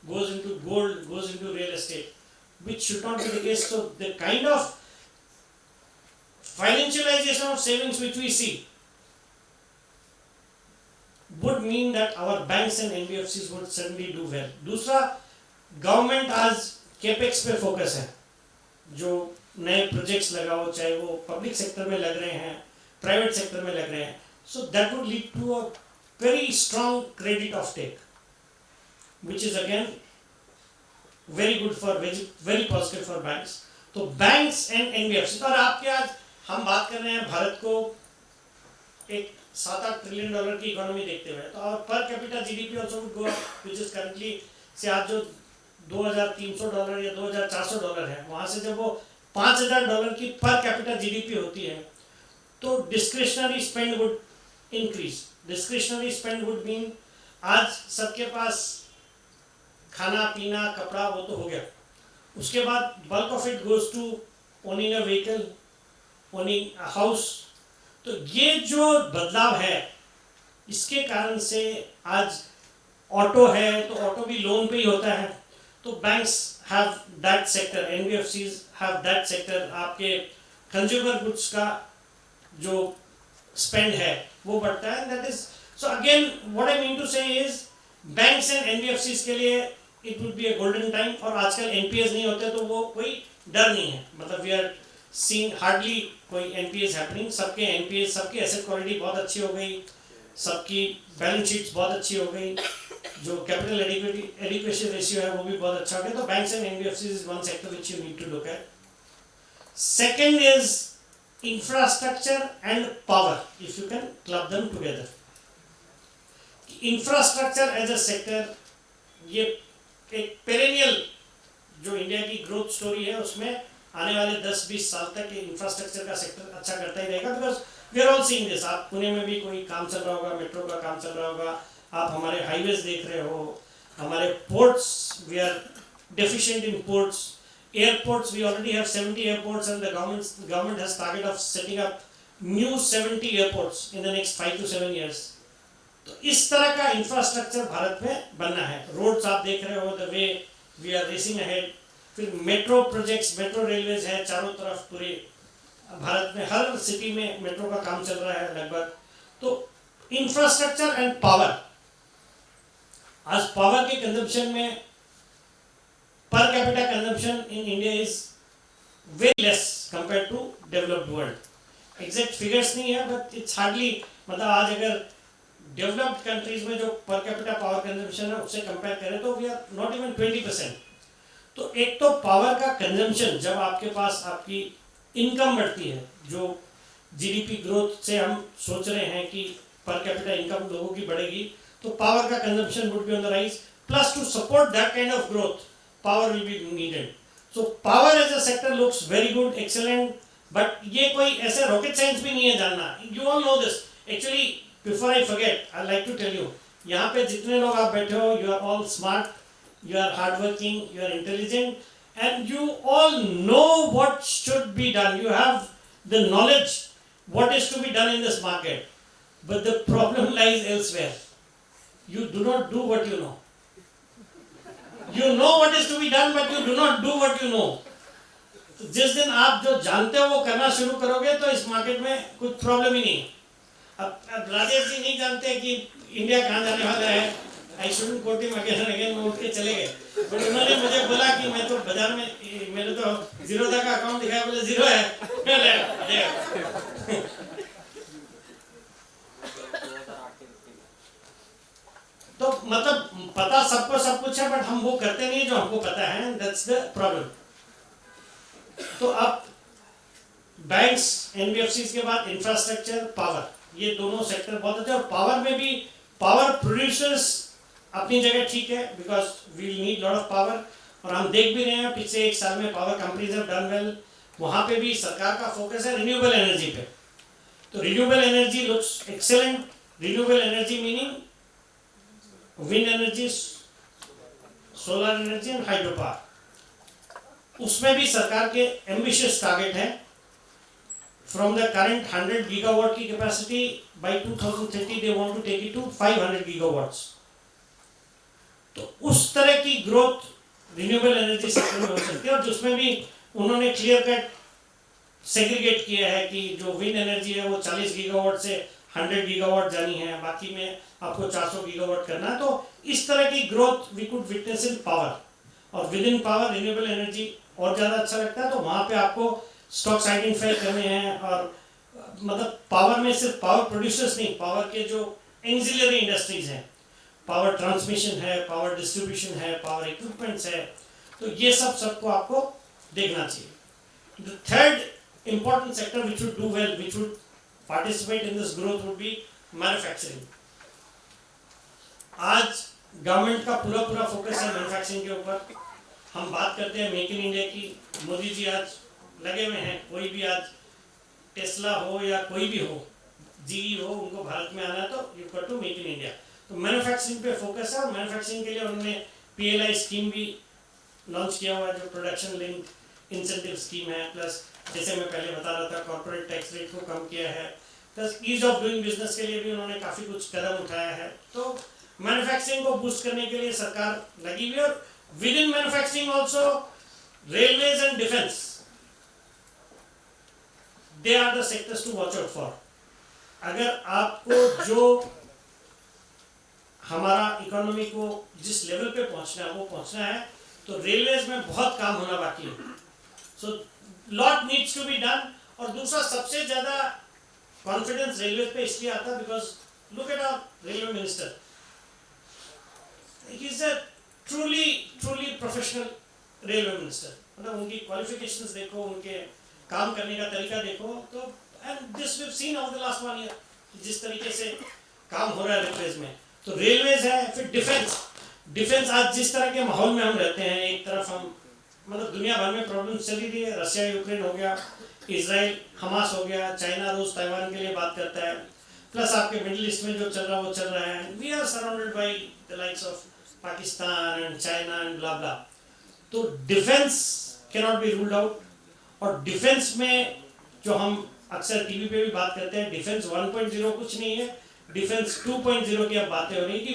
goes into gold, goes into real estate, which should not be the case. So the kind of financialization of savings which we see would mean that our banks and NBFCs would certainly do well. दूसरा, government आज capex पे focus है, जो नए projects लगाओ, चाहे वो public sector में लग रहे हैं, प्राइवेट सेक्टर में लग रहे हैं, so that would lead to a very strong credit offtake, which is again very good for, very positive for banks. तो banks and NBFCs, और आपके आज हम बात कर रहे हैं भारत को एक $7-8 ट्रिलियन की इकोनॉमी देखते हुए, तो और per capita GDP also would go up, which is currently से आज जो $2,300 या $2,400 है, वहाँ से जब वो $5,000 की पर कैपिटा GDP होती है, तो discretionary spend would increase. Discretionary spend would mean आज सबके पास खाना पीना कपड़ा वो तो हो गया, उसके बाद bulk of it goes to owning a vehicle, owning a house. तो ये जो बदलाव है, इसके कारण से आज ऑटो है तो ऑटो भी लोन पे ही होता है, तो banks have that sector, NBFCs have that sector, आपके कंज्यूमर गुड्स का जो स्पेंड है वो बढ़ता है. That is so again what I mean to say is banks and NBFCs के लिए it would be a golden time. और आजकल एनपीएस नहीं होते तो वो कोई डर नहीं है. मतलब वी आर सीइंग हार्डली कोई एनपीएस हैपनिंग. सबके एनपीएस, सबकी एसेट क्वालिटी बहुत अच्छी हो गई, सबकी बैलेंस शीट्स बहुत अच्छी हो गई, जो कैपिटल एडिक्वेशन रेशियो है वो भी बहुत अच्छा हो गया. तो banks and NBFCs is one sector which you need to look at. Second is infrastructure and power, if you can club them together. Infrastructure as a sector, ये एक perennial जो इंडिया की ग्रोथ स्टोरी है उसमें आने वाले 10-20 साल तक इंफ्रास्ट्रक्चर का सेक्टर अच्छा करता ही रहेगा. Because we are all seeing this. आप पुणे में भी कोई काम चल रहा होगा, मेट्रो का काम चल रहा होगा, आप हमारे हाईवेज देख रहे हो, हमारे ports, we are deficient in ports. Airports, we already have 70 airports and the government has target of setting up new 70 airports in the next 5 to 7 years. तो इस तरह का इंफ्रास्ट्रक्चर भारत में बनना है. रोड्स आप देख रहे हो, the way we are racing ahead. फिर मेट्रो प्रोजेक्ट्स, मेट्रो रेलवेज है चारों तरफ पूरे भारत में, हर सिटी में मेट्रो का काम चल रहा है लगभग. तो इंफ्रास्ट्रक्चर एंड पावर. आज पावर के कंजम्पशन में per capita consumption in India is very less compared to developed world. Exact figures नहीं है, but it's hardly, मतलब आज अगर developed countries में जो per capita power consumption है उससे compare करें तो we are not even 20%. तो एक तो power का consumption, जब आपके पास आपकी income बढ़ती है, जो GDP growth से हम सोच रहे हैं कि per capita income लोगों की बढ़ेगी, तो power का consumption would be on the rise. Plus to support that kind of growth, power will be needed. So power as a sector looks very good, excellent, but ये कोई ऐसे rocket science भी नहीं है जानना. You all know this. Actually, before I forget, I'd like to tell you, यहाँ पे जितने लोग आप बैठे हो, you are all smart, you are hardworking, you are intelligent, and you all know what should be done. You have the knowledge what is to be done in this market, but the problem lies elsewhere. You do not do what you know. You know what is to be done, but you do not do what you know. तो जिस दिन आप जो जानते हो वो करना शुरू करोगे तो इस मार्केट में कुछ प्रॉब्लम ही नहीं. अब राजेश जी नहीं जानते कि इंडिया कहाँ जाने वाला है. I shouldn't quote him again, वो उठ के चले गए. बट उन्होंने मुझे बोला कि मैं तो बाजार में, मेरे तो जीरोधा का अकाउंट दिखाया, बोले जीरो है. तो मतलब पता सबको सब कुछ है, बट हम वो करते नहीं जो हमको पता है. That's the problem. तो अब बैंक्स, एनबीएफसीज के बाद इंफ्रास्ट्रक्चर, पावर, ये दोनों सेक्टर बहुत अच्छे. और पावर में भी पावर प्रोड्यूसर्स अपनी जगह ठीक है, because we need lot of power. और हम देख भी रहे हैं पिछले 1 साल में power companies have done well. वहाँ पे भी सरकार का फोकस है रिन्यूएबल एनर्जी पे. तो renewable energy looks excellent. Renewable energy meaning wind energy, solar energy and hydro power. उसमें भी सरकार के एम्बिशियस टारगेट है. फ्रॉम द करंट 100 गीगावाट की capacity, by 2030 they want to take it to 500 gigawatts. तो उस तरह की ग्रोथ रिन्यूएबल एनर्जी सेक्टर में हो सकती है. और जिसमें भी उन्होंने क्लियर कट सेग्रीगेट किया है कि जो विंड एनर्जी है वो 40 गीगावाट से 100 गीगावाट जानी है, बाकी में आपको 400 गीगावाट करना है. तो इस तरह की growth we could witness in power. और within power renewable energy और ज़्यादा अच्छा लगता है. तो वहाँ पे आपको स्टॉक्स आइडेंटिफाई करने हैं. और मतलब पावर में सिर्फ पावर प्रोड्यूसर्स नहीं, पावर के जो एक्सिलरी इंडस्ट्रीज हैं, पावर ट्रांसमिशन है, पावर डिस्ट्रीब्यूशन है, पावर इक्विपमेंट्स है. तो ये सबको आपको देखना चाहिए. The third important sector which would do well, which would participate in this growth would be manufacturing. आज गवर्नमेंट का पूरा फोकस है मैन्युफैक्चरिंग के ऊपर. हम बात करते हैं मेक इन इंडिया की. मोदी जी आज लगे हुए हैं. कोई भी आज टेस्ला हो या कोई भी हो, जीई हो, उनको भारत में आना है तो you got to make in India. तो मैन्युफैक्चरिंग पे फोकस है. और मैन्युफैक्चरिंग के लिए उन्होंने पीएलआई स्कीम भी लॉन्च किया हुआ है, जो प्रोडक्शन लिंक इंसेंटिव स्कीम है. प्लस जैसे मैं पहले बता रहा था, कॉर्पोरेट टैक्स रेट को कम किया है. Plus ease of doing business के लिए भी उन्होंने काफ़ी कुछ कदम उठाया है. तो मैन्युफैक्चरिंग को बूस्ट करने के लिए सरकार लगी हुई है. और Within manufacturing also, railways and defense, they are the sectors to watch out for. अगर आपको जो हमारा इकोनॉमी को जिस लेवल पे पहुंचना है वो पहुंचना है, तो रेलवेज में बहुत काम होना बाकी है. So lot needs to be done. और दूसरा सबसे ज्यादा कॉन्फिडेंस रेलवे पे इसलिए आता है because look at our railway minister, he is a truly professional railway minister. मतलब उनकी क्वालिफिकेशंस देखो, उनके काम करने का तरीका देखो, तो and this we have seen over the last 1 year जिस तरीके से काम हो रहा है रेलवेज में. तो रेलवेज है. फिर डिफेंस आज जिस तरह के माहौल में हम रहते हैं, एक तरफ हम मतलब दुनिया भर में प्रॉब्लम चली रही है, रशिया यूक्रेन हो गया, इजराइल हमास हो गया, चाइना रूस ताइवान के लिए बात करता है, प्लस आपके मिडिल ईस्ट में जो चल रहा है वो चल रहा है. We are surrounded by the likes of Pakistan and China and blah blah. तो defence can not be ruled out. और डिफेंस में जो हम अक्सर टीवी पे भी बात करते हैं, डिफेंस 1.0 कुछ नहीं है, डिफेंस 2.0 की अब बातें हो रही है कि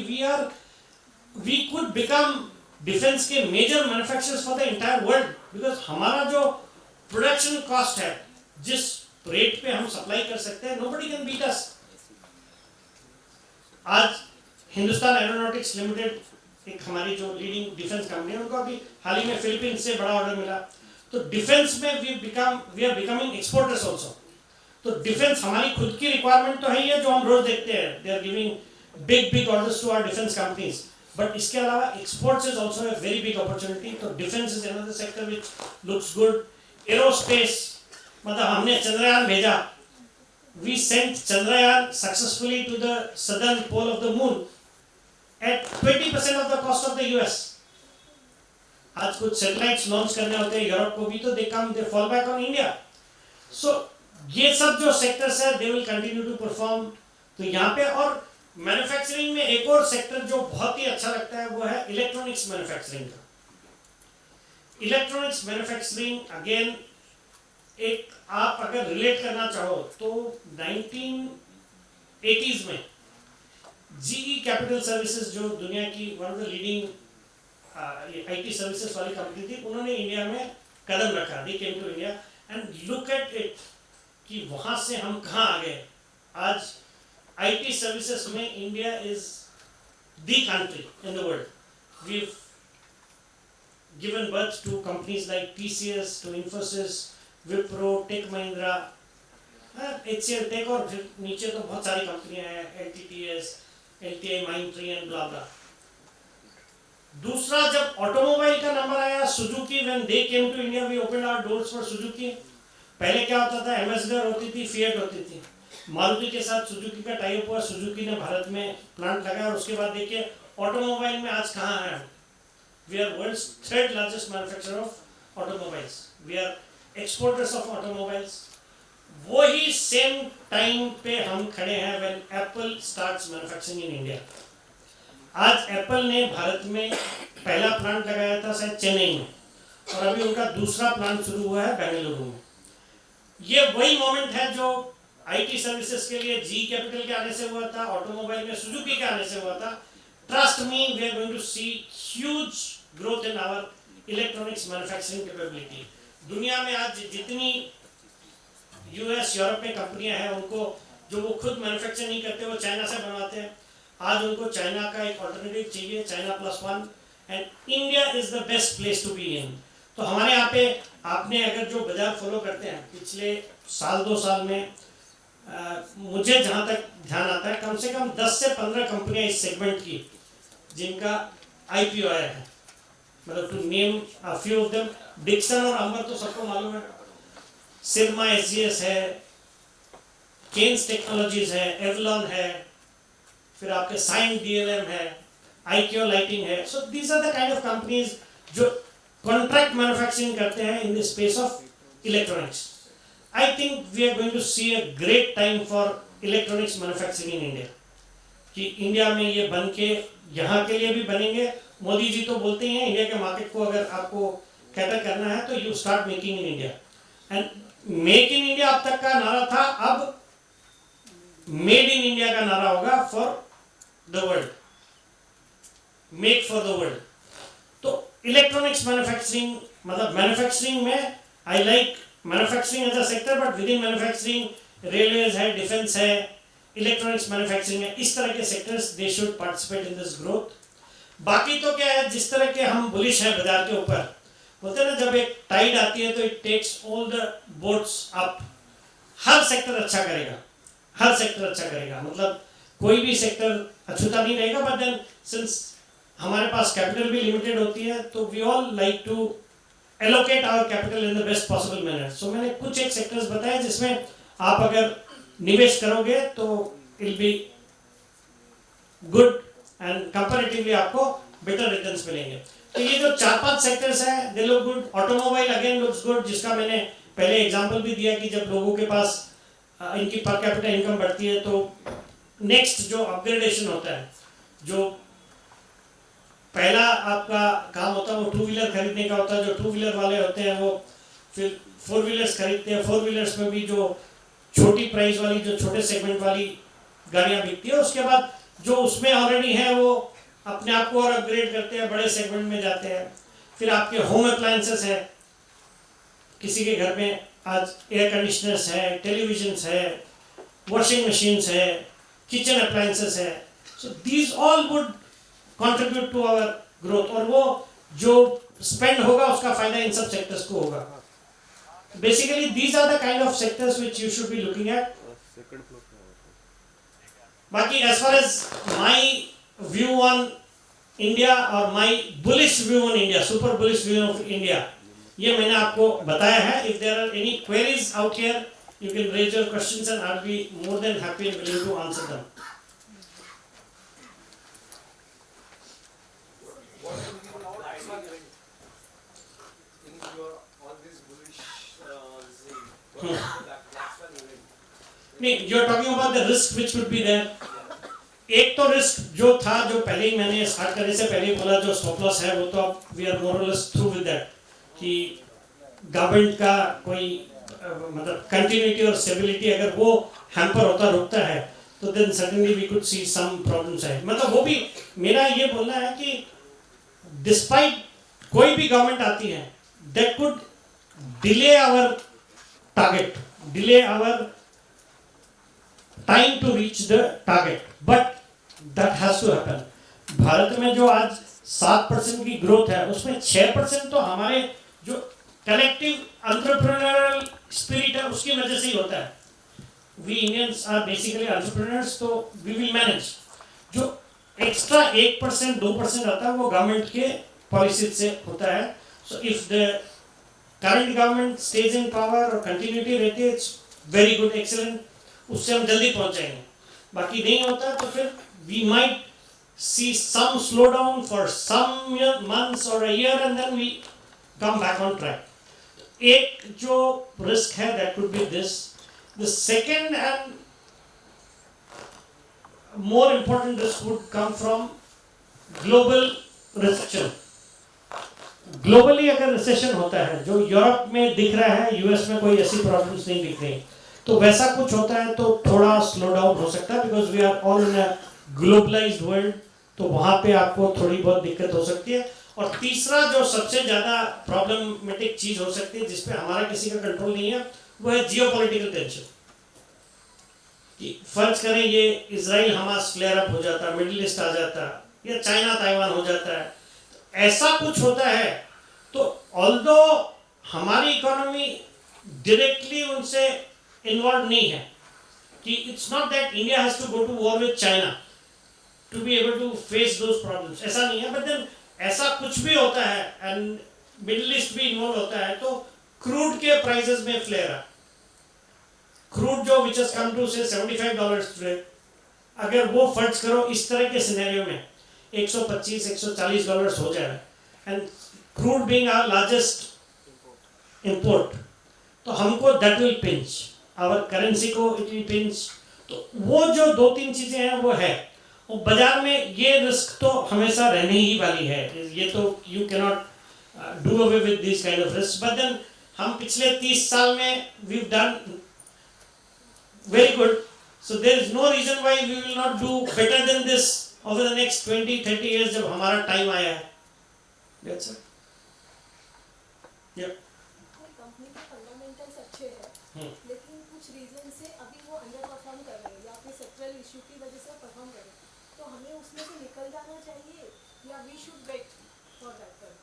वी कुड बिकम डिफेंस के major manufacturers for the entire world. Because हमारा जो प्रोडक्शन कॉस्ट है, जिस रेट पे हम सप्लाई कर सकते हैं, नोबडी कैन बीट अस. आज हिंदुस्तान एरोनॉटिक्स लिमिटेड, एक हमारी जो लीडिंग डिफेंस कंपनी है, उनको अभी हाल ही में फिलीपींस से बड़ा ऑर्डर मिला. तो डिफेंस में we are becoming exporters also. तो डिफेंस हमारी खुद की रिक्वायरमेंट तो है ही है, जो हम रोज देखते हैं, they are giving big orders to our defence companies. But इसके अलावा exports is also a very big opportunity. तो defence is another sector which looks good. Aerospace, मतलब हमने चंद्रयान भेजा, we sent Chandrayaan successfully to the southern pole of the moon at 20% of the cost of the US. आज कुछ satellites launch करने होते हैं Europe को भी, तो they fall back on India. So ये सब जो सेक्टर्स है, they will continue to perform. तो यहाँ पे और मैन्युफैक्चरिंग में एक और सेक्टर जो बहुत ही अच्छा लगता है वो है इलेक्ट्रॉनिक्स मैन्युफैक्चरिंग का. इलेक्ट्रॉनिक्स मैन्युफैक्चरिंग अगेन, एक आप अगर रिलेट करना चाहो तो 1980s में जीई कैपिटल सर्विसेज, जो दुनिया की one of the leading IT services वाली कंपनी थी, उन्होंने इंडिया में कदम रखा. They came to India and look at it कि वहां से हम कहाँ आ गए. आज आईटी सर्विसेज में India is the country in the world. We have given birth to companies like TCS, to Infosys, Wipro, Tech Mahindra, HCL Tech, और फिर नीचे तो बहुत सारी कंपनियां हैं, LTTS, LTI, Mindtree and blah blah. दूसरा, जब ऑटोमोबाइल का नंबर आया, Suzuki, when they came to India we opened our doors for Suzuki. पहले क्या होता था, एम्बेसडर होती थी, फिएट होती थी. मारुति के साथ सुजुकी का टाई अप हुआ, सुजुकी ने भारत में प्लांट लगाया, और उसके बाद देखिए ऑटोमोबाइल में आज कहाँ है. We are world's 3rd largest manufacturer of automobiles. We are exporters of automobiles. वही सेम टाइम पे हम खड़े हैं when Apple starts manufacturing in India. आज एप्पल ने भारत में पहला प्लांट लगाया था शायद चेन्नई में, और अभी उनका दूसरा प्लांट शुरू हुआ है बेंगलुरु में. ये वही मोमेंट है जो आईटी सर्विसेज के लिए जी कैपिटल के आने से हुआ था, ऑटोमोबाइल में सुजुकी के आने से हुआ था. Trust me, we are going to see huge growth in our electronics manufacturing capability. दुनिया में आज जितनी यूएस यूरोप में कंपनियां हैं, उनको जो वो खुद मैन्युफैक्चर नहीं करते, वो चाइना से बनवाते हैं. आज उनको चाइना का एक ऑल्टरनेटिव चाहिए, China +1, and India is the best place to be in. तो हमारे यहाँ पे आपने अगर जो बाजार फॉलो करते हैं पिछले साल 2 साल में, मुझे जहाँ तक ध्यान आता है, कम से कम 10 से 15 कंपनियां इस सेगमेंट की जिनका आईपीओ आया है. मतलब to name a few of them, Dixon और अंबर तो सबको मालूम है, सिग्मा एसजीएस है, केन्स टेक्नोलॉजीज है, एवलॉन है, फिर आपके साइन डीएलएम है, आईक्यू लाइटिंग है. So these are the kind of companies जो कॉन्ट्रैक्ट मैन्युफैक्चरिंग करते हैं in the space of electronics. I think we are going to see a great time for electronics manufacturing in India. कि India में ये बन के यहाँ के लिए भी बनेंगे. मोदी जी तो बोलते ही हैं इंडिया के मार्केट को अगर आपको कैटर करना है तो you start making in India. And make in India अब तक का नारा था, अब मेड इन इंडिया का नारा होगा for the world, make for the world. तो इलेक्ट्रॉनिक्स मैन्युफैक्चरिंग, मतलब मैन्युफैक्चरिंग में I like manufacturing as a sector, but within manufacturing railways है, डिफेंस है, इलेक्ट्रॉनिक्स मैन्युफैक्चरिंग है, इस तरह के sectors they should participate in this growth. बाकी तो क्या है, जिस तरह के हम बुलिश हैं बाजार के ऊपर, बोलते हैं ना जब एक टाइड आती है तो it takes all the boats up. हर सेक्टर अच्छा करेगा, हर सेक्टर अच्छा करेगा, मतलब कोई भी सेक्टर अछूता नहीं रहेगा। बट देन सिंस हमारे पास कैपिटल भी लिमिटेड होती है, तो we all like to allocate our capital in the best possible manner. So मैंने कुछ एक सेक्टर्स बताए जिसमें आप अगर निवेश करोगे तो it be good and comparatively आपको बेटर रिटर्न्स मिलेंगे। तो ये जो 4-5 सेक्टर्स हैं, दे look good. Automobile again looks good, जिसका मैंने पहले एग्जांपल भी दिया कि जब लोगों के पास इनकी पर कैपिटा इनकम बढ़ती है तो नेक्स्ट जो अपग्रेडेशन होता है, जो पहला आपका काम होता है वो 2 व्हीलर खरीदने का होता है। जो 2 व्हीलर वाले होते हैं वो फिर 4 व्हीलर्स खरीदते हैं। 4 व्हीलर्स में भी जो छोटी प्राइस वाली, जो छोटे सेगमेंट वाली गाड़ियां बिकती है, उसके बाद जो उसमें ऑलरेडी है वो अपने आप को और अपग्रेड करते हैं, बड़े सेगमेंट में जाते हैं। फिर आपके होम अप्लायंसेस है, किसी के घर में आज एयर कंडीशनर्स है, टेलीविजन्स है, वॉशिंग मशीन्स है, किचन अप्लायंसेस है। So these all would contribute to our growth, और वो जो स्पेंड होगा उसका फायदा इन सब सेक्टर्स को होगा। Basically these are the kind of sectors which you should be looking at. बाकी as far as my view on India और my bullish view on India, super bullish view of India, ये मैंने आपको बताया है। If there are any queries out here, you can raise your questions and I'll be more than happy and willing to answer them. What do you know in your all this bullish नहीं, you are talking about the risk which would be there. एक तो risk जो था, जो पहले ही मैंने start करने से पहले ही बोला, जो स्टॉप लॉस है वो तो अब वी आर मोर और लेस थ्रू विद दैट, कि गवर्नमेंट का कोई मतलब कंटिन्यूटी और स्टेबिलिटी अगर वो हैम्पर होता रुकता है तो then suddenly we could see some problems है। मतलब वो भी मेरा ये बोलना है कि डिस्पाइट कोई भी गवर्नमेंट आती है, that could delay our target, delay our time to reach the target, but that has to happen. Bharat में जो आज 7% की ग्रोथ है, उसमें 6% तो हमारे जो कलेक्टिव एंटरप्रेन्योरियल स्पिरिट है उसकी वजह से ही होता है। We Indians are basically entrepreneurs, तो वी विल मैनेज। जो एक्स्ट्रा 1% 2% आता है वो गवर्नमेंट के पॉलिसी से होता है। So if the current government stage in power और कंटिन्यूटी रहती है, इट्स वेरी गुड, एक्सीलेंट, उससे हम जल्दी पहुंच जाएंगे। बाकी नहीं होता तो फिर we might see some slow down for some months और a year and then we come back on track. एक जो रिस्क है that could be this. The second and more important risk would come from global recession. Globally अगर recession होता है, जो Europe में दिख रहा है, यूएस में कोई ऐसी प्रॉब्लम्स नहीं दिख रही, तो वैसा कुछ होता है तो थोड़ा स्लो डाउन हो सकता है, because we are all in a globalised world, तो वहां पे आपको थोड़ी बहुत दिक्कत हो सकती है। और तीसरा जो सबसे ज्यादा प्रॉब्लमेटिक चीज हो सकती है, जिसपे हमारा किसी का कंट्रोल नहीं है, वो है जियोपॉलिटिकल टेंशन। कि फर्ज करें ये इजराइल हमास फ्लेयर अप हो जाता, मिडिल ईस्ट आ जाता, या चाइना ताइवान हो जाता है, ऐसा कुछ होता है तो ऑल्दो हमारी इकोनॉमी डायरेक्टली उनसे इन्वॉल्व नहीं है, कि it's not that India has to go to war with China to be able to face those problems, ऐसा नहीं है। बट देन ऐसा कुछ भी होता है एंड मिडिल ईस्ट भी इन्वॉल्व होता है, तो क्रूड के प्राइसेस में फ्लेयर है। क्रूड जो विच हैज कम टू से $75 टुडे, अगर वो फर्ज करो इस तरह के सिनेरियो में $125-140 हो जाए, and crude being our largest import, तो हमको that will pinch our currency को, इट विल पिंच। तो वो जो 2-3 चीजें हैं वो है, और बाजार में ये रिस्क तो हमेशा रहने ही वाली है। ये तो you can not do away with this kind of risk. But then हम पिछले 30 साल में we have done very good, so there is no reason why we will not do better than this over the next 20-30 years, जब हमारा time आया है। That's it. Yeah. Company के fundamentals अच्छे हैं, हम्म। लेकिन कुछ रीजन से अभी वो अंडर परफॉर्म कर रहे हैं या फिर सेक्टरल इशू की वजह से परफॉर्म कर रहे हैं, तो हमें उसमें से निकल जाना चाहिए या we should wait for that one.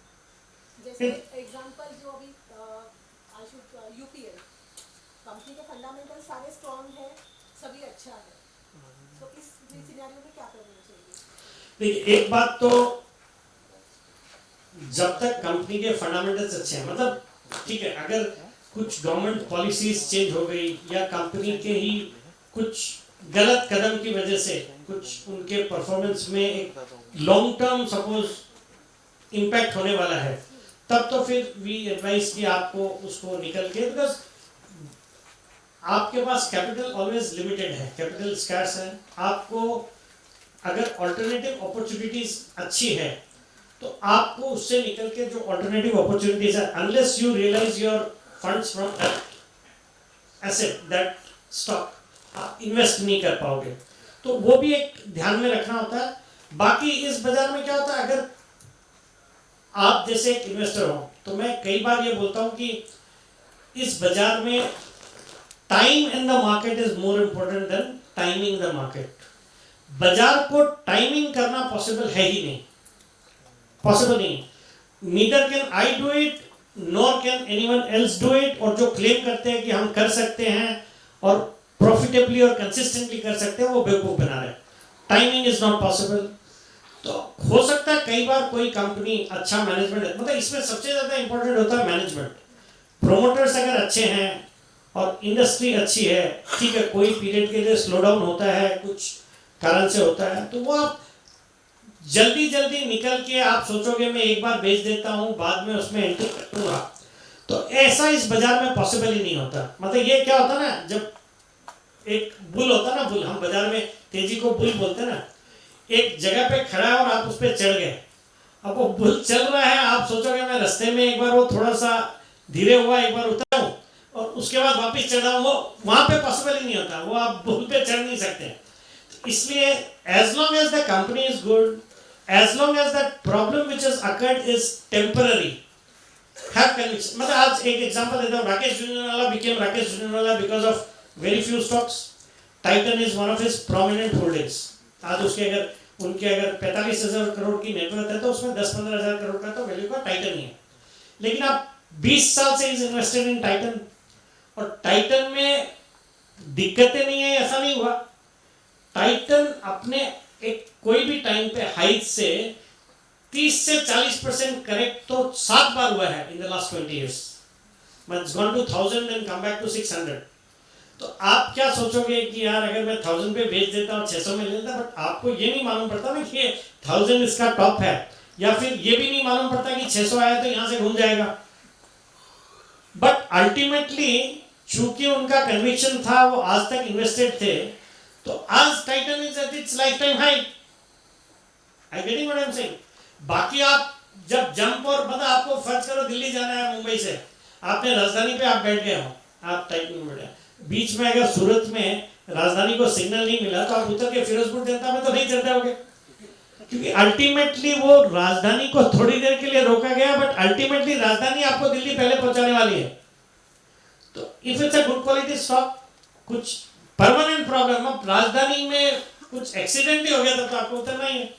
जैसे एग्जांपल जो अभी आई शुड यूपीएल कंपनी के फंडामेंटल सारे स्ट्रॉन्ग है, सभी अच्छा है, तो इस सिनेरियो में क्या करना चाहिए? देखिए, एक बात तो जब तक कंपनी के फंडामेंटल्स अच्छे हैं, मतलब ठीक है, अगर कुछ गवर्नमेंट पॉलिसीज चेंज हो गई या कंपनी के ही कुछ गलत कदम की वजह से कुछ उनके परफॉर्मेंस में एक लॉन्ग टर्म सपोज इम्पैक्ट होने वाला है, तब तो फिर वी एडवाइस कि आपको उसको निकल के, बिकॉज आपके पास कैपिटल ऑलवेज लिमिटेड है, कैपिटल स्कैर्स है, आपको अगर ऑल्टरनेटिव अपॉर्चुनिटीज अच्छी है तो आपको उससे निकल के जो ऑल्टरनेटिव अपॉर्चुनिटीज है, unless you realise your funds from that asset that stock, आप इन्वेस्ट नहीं कर पाओगे, तो वो भी एक ध्यान में रखना होता है. बाकी इस बाजार में क्या होता है, अगर आप जैसे एक इन्वेस्टर हो तो मैं कई बार ये बोलता हूं कि इस बाजार में time in the market is more important than timing the market. बाजार को टाइमिंग करना पॉसिबल है ही नहीं, पॉसिबल नहीं. Neither can I do it nor can anyone else do it. और जो क्लेम करते हैं कि हम कर सकते हैं और प्रॉफिटेबली और कंसिस्टेंटली कर सकते हैं, वो बेवकूफ बना रहे हैं. Timing is not possible. तो हो सकता है कई बार कोई कंपनी अच्छा मैनेजमेंट है, मतलब इसमें सबसे ज्यादा इंपॉर्टेंट होता है मैनेजमेंट. प्रोमोटर्स अगर अच्छे हैं और इंडस्ट्री अच्छी है, ठीक है, कोई पीरियड के लिए स्लो डाउन होता है, कुछ कारण से होता है, तो वो आप जल्दी जल्दी निकल के आप सोचोगे मैं एक बार बेच देता हूं, बाद में उसमें एंट्री करूंगा, तो ऐसा इस बाजार में पॉसिबल ही नहीं होता. मतलब ये क्या होता ना, जब एक बुल होता ना, बुल, हम बाजार में तेजी को बुल बोलते ना, एक जगह पे खड़ा है और आप उस पर चढ़ गए, अब वो बुल चल रहा है, आप सोचोगे मैं रास्ते में एक बार वो थोड़ा सा धीरे हुआ, एक बार उतरा हूं और उसके बाद वापिस चढ़ा हूं, वो वहां पे पॉसिबल ही नहीं होता, वो आप बुल पे चढ़ नहीं सकते. इसलिए as long as the company is good, as long as that problem which has occurred is temporary, have conviction. मतलब आज एक एग्जांपल देता हूँ, Rakesh Jhunjhunwala became Rakesh Jhunjhunwala because of very few stocks. Titan is one of his prominent holdings. आज उसके उनके अगर 45,000 करोड़ की नेटवर्थ है तो उसमें 10-15,000 करोड़ का तो वैल्यू का टाइटन ही है. लेकिन आप 20 साल से इज इन्वेस्टेड इन टाइटन, और टाइटन में दिक्कतें नहीं है ऐसा नहीं हुआ. टाइटन अपने एक कोई भी टाइम पे हाइट से 30 से 40% करेक्ट तो 7 बार हुआ है in the last 20 years. It's gone to 1000 and come back to 600. तो आप क्या सोचोगे कि यार अगर मैं 1000 पे बेच देता हूँ 600 में ले लेता, बट आपको ये नहीं मालूम पड़ता ना कि 1000 इसका टॉप है, या फिर ये भी नहीं मालूम पड़ता कि 600 आया तो यहाँ से घूम जाएगा. बट अल्टीमेटली चूंकि उनका कन्विक्शन था, वो आज तक इन्वेस्टेड थे, तो आज Titan is at its life time high. I getting what I am saying. बाकी आप जब जंप, और मतलब आपको फर्ज करो दिल्ली जाना है मुंबई से, आपने राजधानी पे आप बैठ गए हो, आप टाइटन में बैठे, बीच में अगर सूरत में राजधानी को सिग्नल नहीं मिला तो आप उतर के फिरोजपुर जनता में तो नहीं चलते होगे, क्योंकि अल्टीमेटली वो राजधानी को थोड़ी देर के लिए रोका गया, बट अल्टीमेटली राजधानी आपको दिल्ली पहले पहुंचाने वाली है. तो if it's a good quality stock, कुछ परमानेंट प्रॉब्लम, अब राजधानी में कुछ एक्सीडेंट ही हो गया तो आपको उतरना ही है,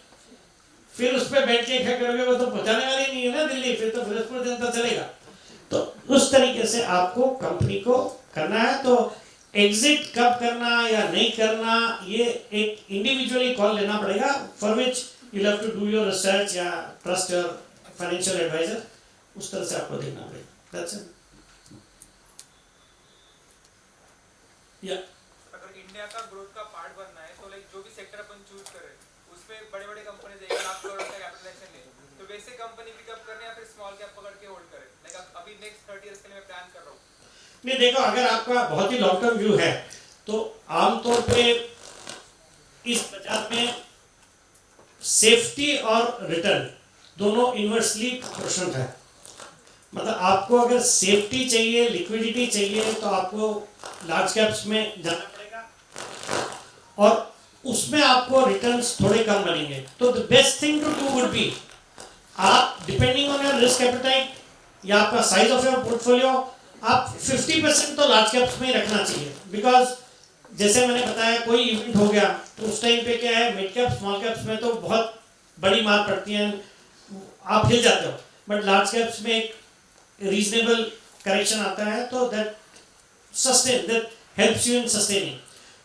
फिर उस पर बैठ के क्या करोगे, वो तो पहुंचाने वाली नहीं है ना दिल्ली, फिर तो फिरोजपुर जनता चलेगा. तो उस तरीके से आपको कंपनी को करना है. तो एग्जिट कब करना या नहीं करना, ये एक इंडिविजुअली कॉल लेना पड़ेगा, for which you have to do your research या ट्रस्ट योर फाइनेंशियल एडवाइजर. उस तरह से आपको देखना पड़ेगा. That's it. या अगर इंडिया का ग्रोथ का पार्ट बनना है तो लाइक जो भी सेक्टर अपन चूज करें उसमें बड़े बड़े कंपनी 1 लाख करोड़ का कैपिटलाइजेशन ले, तो वैसे कंपनी पिकअप करने या फिर स्मॉल कैप पकड़ के होल्ड करें. लाइक अभी नेक्स्ट 30 इयर्स के लिए मैं प्लान कर रहा हूं. नहीं, देखो, अगर आपका बहुत ही लॉन्ग टर्म व्यू है तो आमतौर पे इस बाजार में सेफ्टी और रिटर्न दोनों इनवर्सली प्रोपोर्शनल है. मतलब आपको अगर सेफ्टी चाहिए, लिक्विडिटी चाहिए, तो आपको लार्ज कैप्स में जाना पड़ेगा, और उसमें आपको रिटर्न्स थोड़े कम बनेंगे. तो the best thing to do would be, आप depending on your risk appetite या आपका साइज ऑफ योर पोर्टफोलियो, आप 50% तो लार्ज कैप्स में ही रखना चाहिए, बिकॉज जैसे मैंने बताया कोई इवेंट हो गया तो उस टाइम पे क्या है, मिड कैप स्मॉल कैप्स में तो बहुत बड़ी मार पड़ती है, आप हिल जाते हो, बट लार्ज कैप्स में एक रीजनेबल करेक्शन आता है, तो that helps you in sustaining.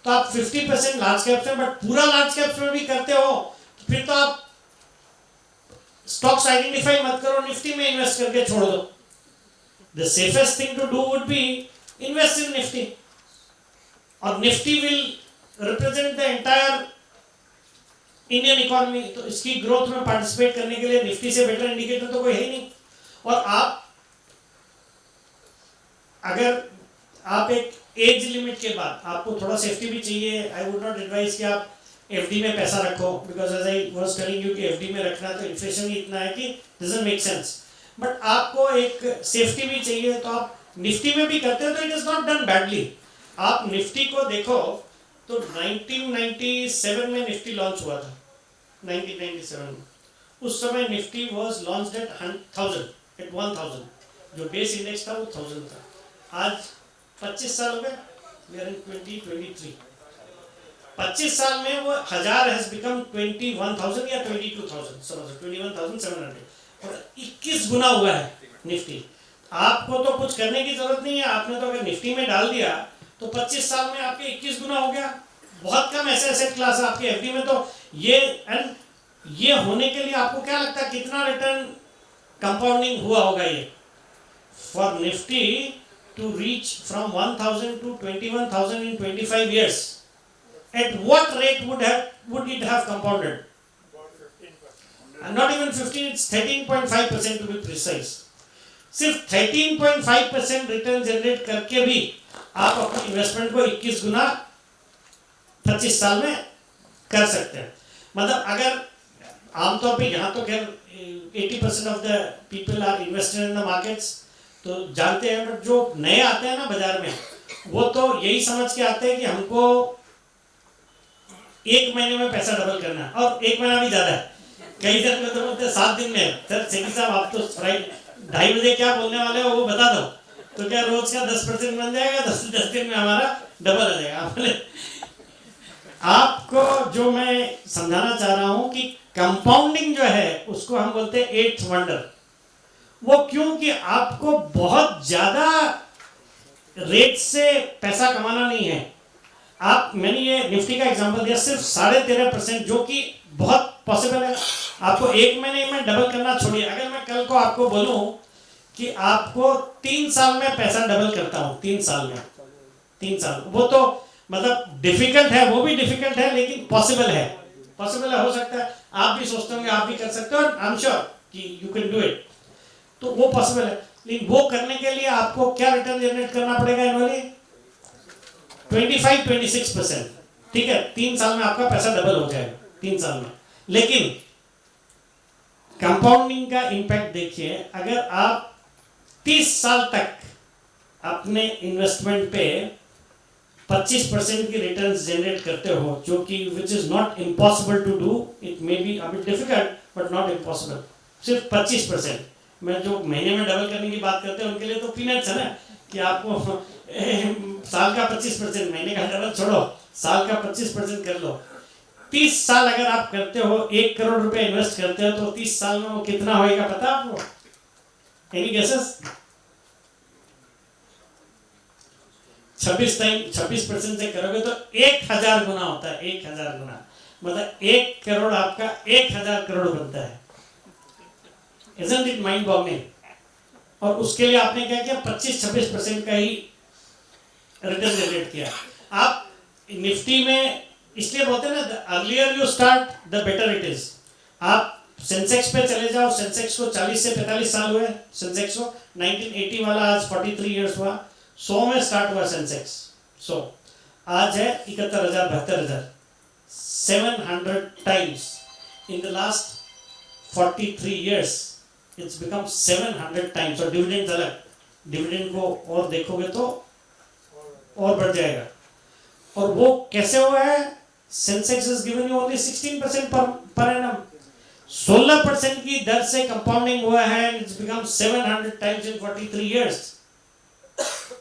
तो आप 50% लार्ज कैप्स में, बट पूरा लार्ज कैप्स में भी करते हो तो फिर तो आप स्टॉक्स आइडेंटिफाई मत करो, निफ्टी में इन्वेस्ट करके छोड़ दो। The safest thing to do would be invest in Nifty, और Nifty will represent the entire Indian economy. तो इसकी ग्रोथ में पार्टिसिपेट करने के लिए निफ्टी से बेटर इंडिकेटर तो कोई है ही नहीं। और आप अगर आप एक एज लिमिट के बाद आपको थोड़ा सेफ्टी भी चाहिए, आई वुड नॉट एडवाइज कि आप एफडी में पैसा रखो, because as I was telling you कि एफडी में रखना तो इन्फ्लेशन ही इतना है कि डजंट मेक सेंस, बट आपको एक सेफ्टी भी चाहिए, तो आप निफ्टी में भी करते हो तो it is not done badly. आप निफ्टी को देखो तो 1997 में निफ्टी लॉन्च हुआ था, 1997 में, उस समय निफ्टी वाज लॉन्च्ड एट 1000, जो बेस इंडेक्स था वो 1000 था। आज 25 साल हो गए, वी आर इन 2023, 25 साल में वो 1000 हैज बिकम 21,000 या 22,000, समझो 21,700, और 21 गुना हुआ है निफ्टी। आपको तो कुछ करने की जरूरत नहीं है, आपने तो अगर निफ्टी में डाल दिया तो 25 साल में आपके 21 गुना हो गया। बहुत कम ऐसे एसेट क्लास है आपके एफडी में, तो ये होने के लिए आपको क्या लगता है कितना रिटर्न कंपाउंडिंग हुआ होगा? ये for Nifty to reach from 1,000 to 21,000 in 25 years, at what rate would it have compounded? And not even 15, it's 13.5% to be precise. सिर्फ 13.5% रिटर्न जनरेट करके भी आप अपनी इन्वेस्टमेंट को 21 गुना 25 साल में कर सकते हैं। मतलब अगर आमतौर पे यहाँ तो खैर 80% of the people are invested in the markets, तो जानते हैं, बट जो नए आते हैं ना बाजार में, वो तो यही समझ के आते हैं कि हमको 1 महीने में पैसा डबल करना है, और 1 महीना भी ज्यादा है, कई दिन में तो बोलते 7 दिन में। सर सेठी साहब आप तो 2:30 बजे क्या बोलने वाले हो वो बता दो, तो क्या रोज का 10% बन जाएगा, 10 दिन में हमारा डबल आ जाएगा। आपको जो मैं समझाना चाह रहा हूं कि कंपाउंडिंग जो है उसको हम बोलते हैं 8th वंडर। वो क्योंकि आपको बहुत ज्यादा रेट से पैसा कमाना नहीं है। मैंने ये निफ्टी का एग्जांपल दिया, सिर्फ 13.5%, जो कि बहुत पॉसिबल है। आपको 1 महीने में डबल करना छोड़िए, अगर मैं कल को आपको बोलूं कि आपको 3 साल में पैसा डबल करता हूं, 3 साल में, 3 साल, वो तो मतलब डिफिकल्ट है, वो भी डिफिकल्ट है, लेकिन पॉसिबल है, हो सकता है। आप भी सोचते होंगे आप भी कर सकते हो, आई एम श्योर कि यू कैन डू इट, तो वो पॉसिबल है। लेकिन वो करने के लिए आपको क्या रिटर्न जनरेट करना पड़ेगा एनुअली? 25-26%, ठीक है। 3 साल में आपका पैसा डबल हो जाएगा, 3 साल में। लेकिन कंपाउंडिंग का इंपैक्ट देखिए, अगर आप 30 साल तक अपने इन्वेस्टमेंट पे 25% की रिटर्न जनरेट करते हो, जो कि which is not impossible to do, it may be a bit difficult but not impossible. सिर्फ 25%, मैं जो महीने में डबल करने की बात करते हैं उनके लिए तो पीनट्स है ना, कि आपको साल का 25%, महीने का डबल छोड़ो, साल का 25% कर लो। 30 साल अगर आप करते हो, 1 करोड़ रुपए इन्वेस्ट करते हो, तो 30 साल में वो कितना होएगा पता आपको? Any guesses? 26% से करोगे तो 1000 गुना होता है, 1000 गुना, मतलब 1 करोड़ आपका 1000 करोड़ बनता है। Isn't it mind boggling? और उसके लिए आपने क्या किया? 25-26% का ही रिटर्न जनरेट किया। आप निफ्टी में इसलिए बोलते हैं ना, earlier you start the better it is. आप सेंसेक्स पे चले जाओ, सेंसेक्स को 40 से 45 साल हुए, सेंसेक्स को 1980 वाला आज 43 इयर्स हुआ। 100 में स्टार्ट हुआ सेंसेक्स, 100, आज है 71,000, 72,000, 700 times in the last 43 years, it's become 700 times। और डिविडेंड अलग, डिविडेंड को और देखोगे तो और बढ़ जाएगा। और वो कैसे हुआ है? Sensex has given you only 16% per annum। 16% की दर से कंपाउंडिंग हुआ है and it's become 700 times in 43 years.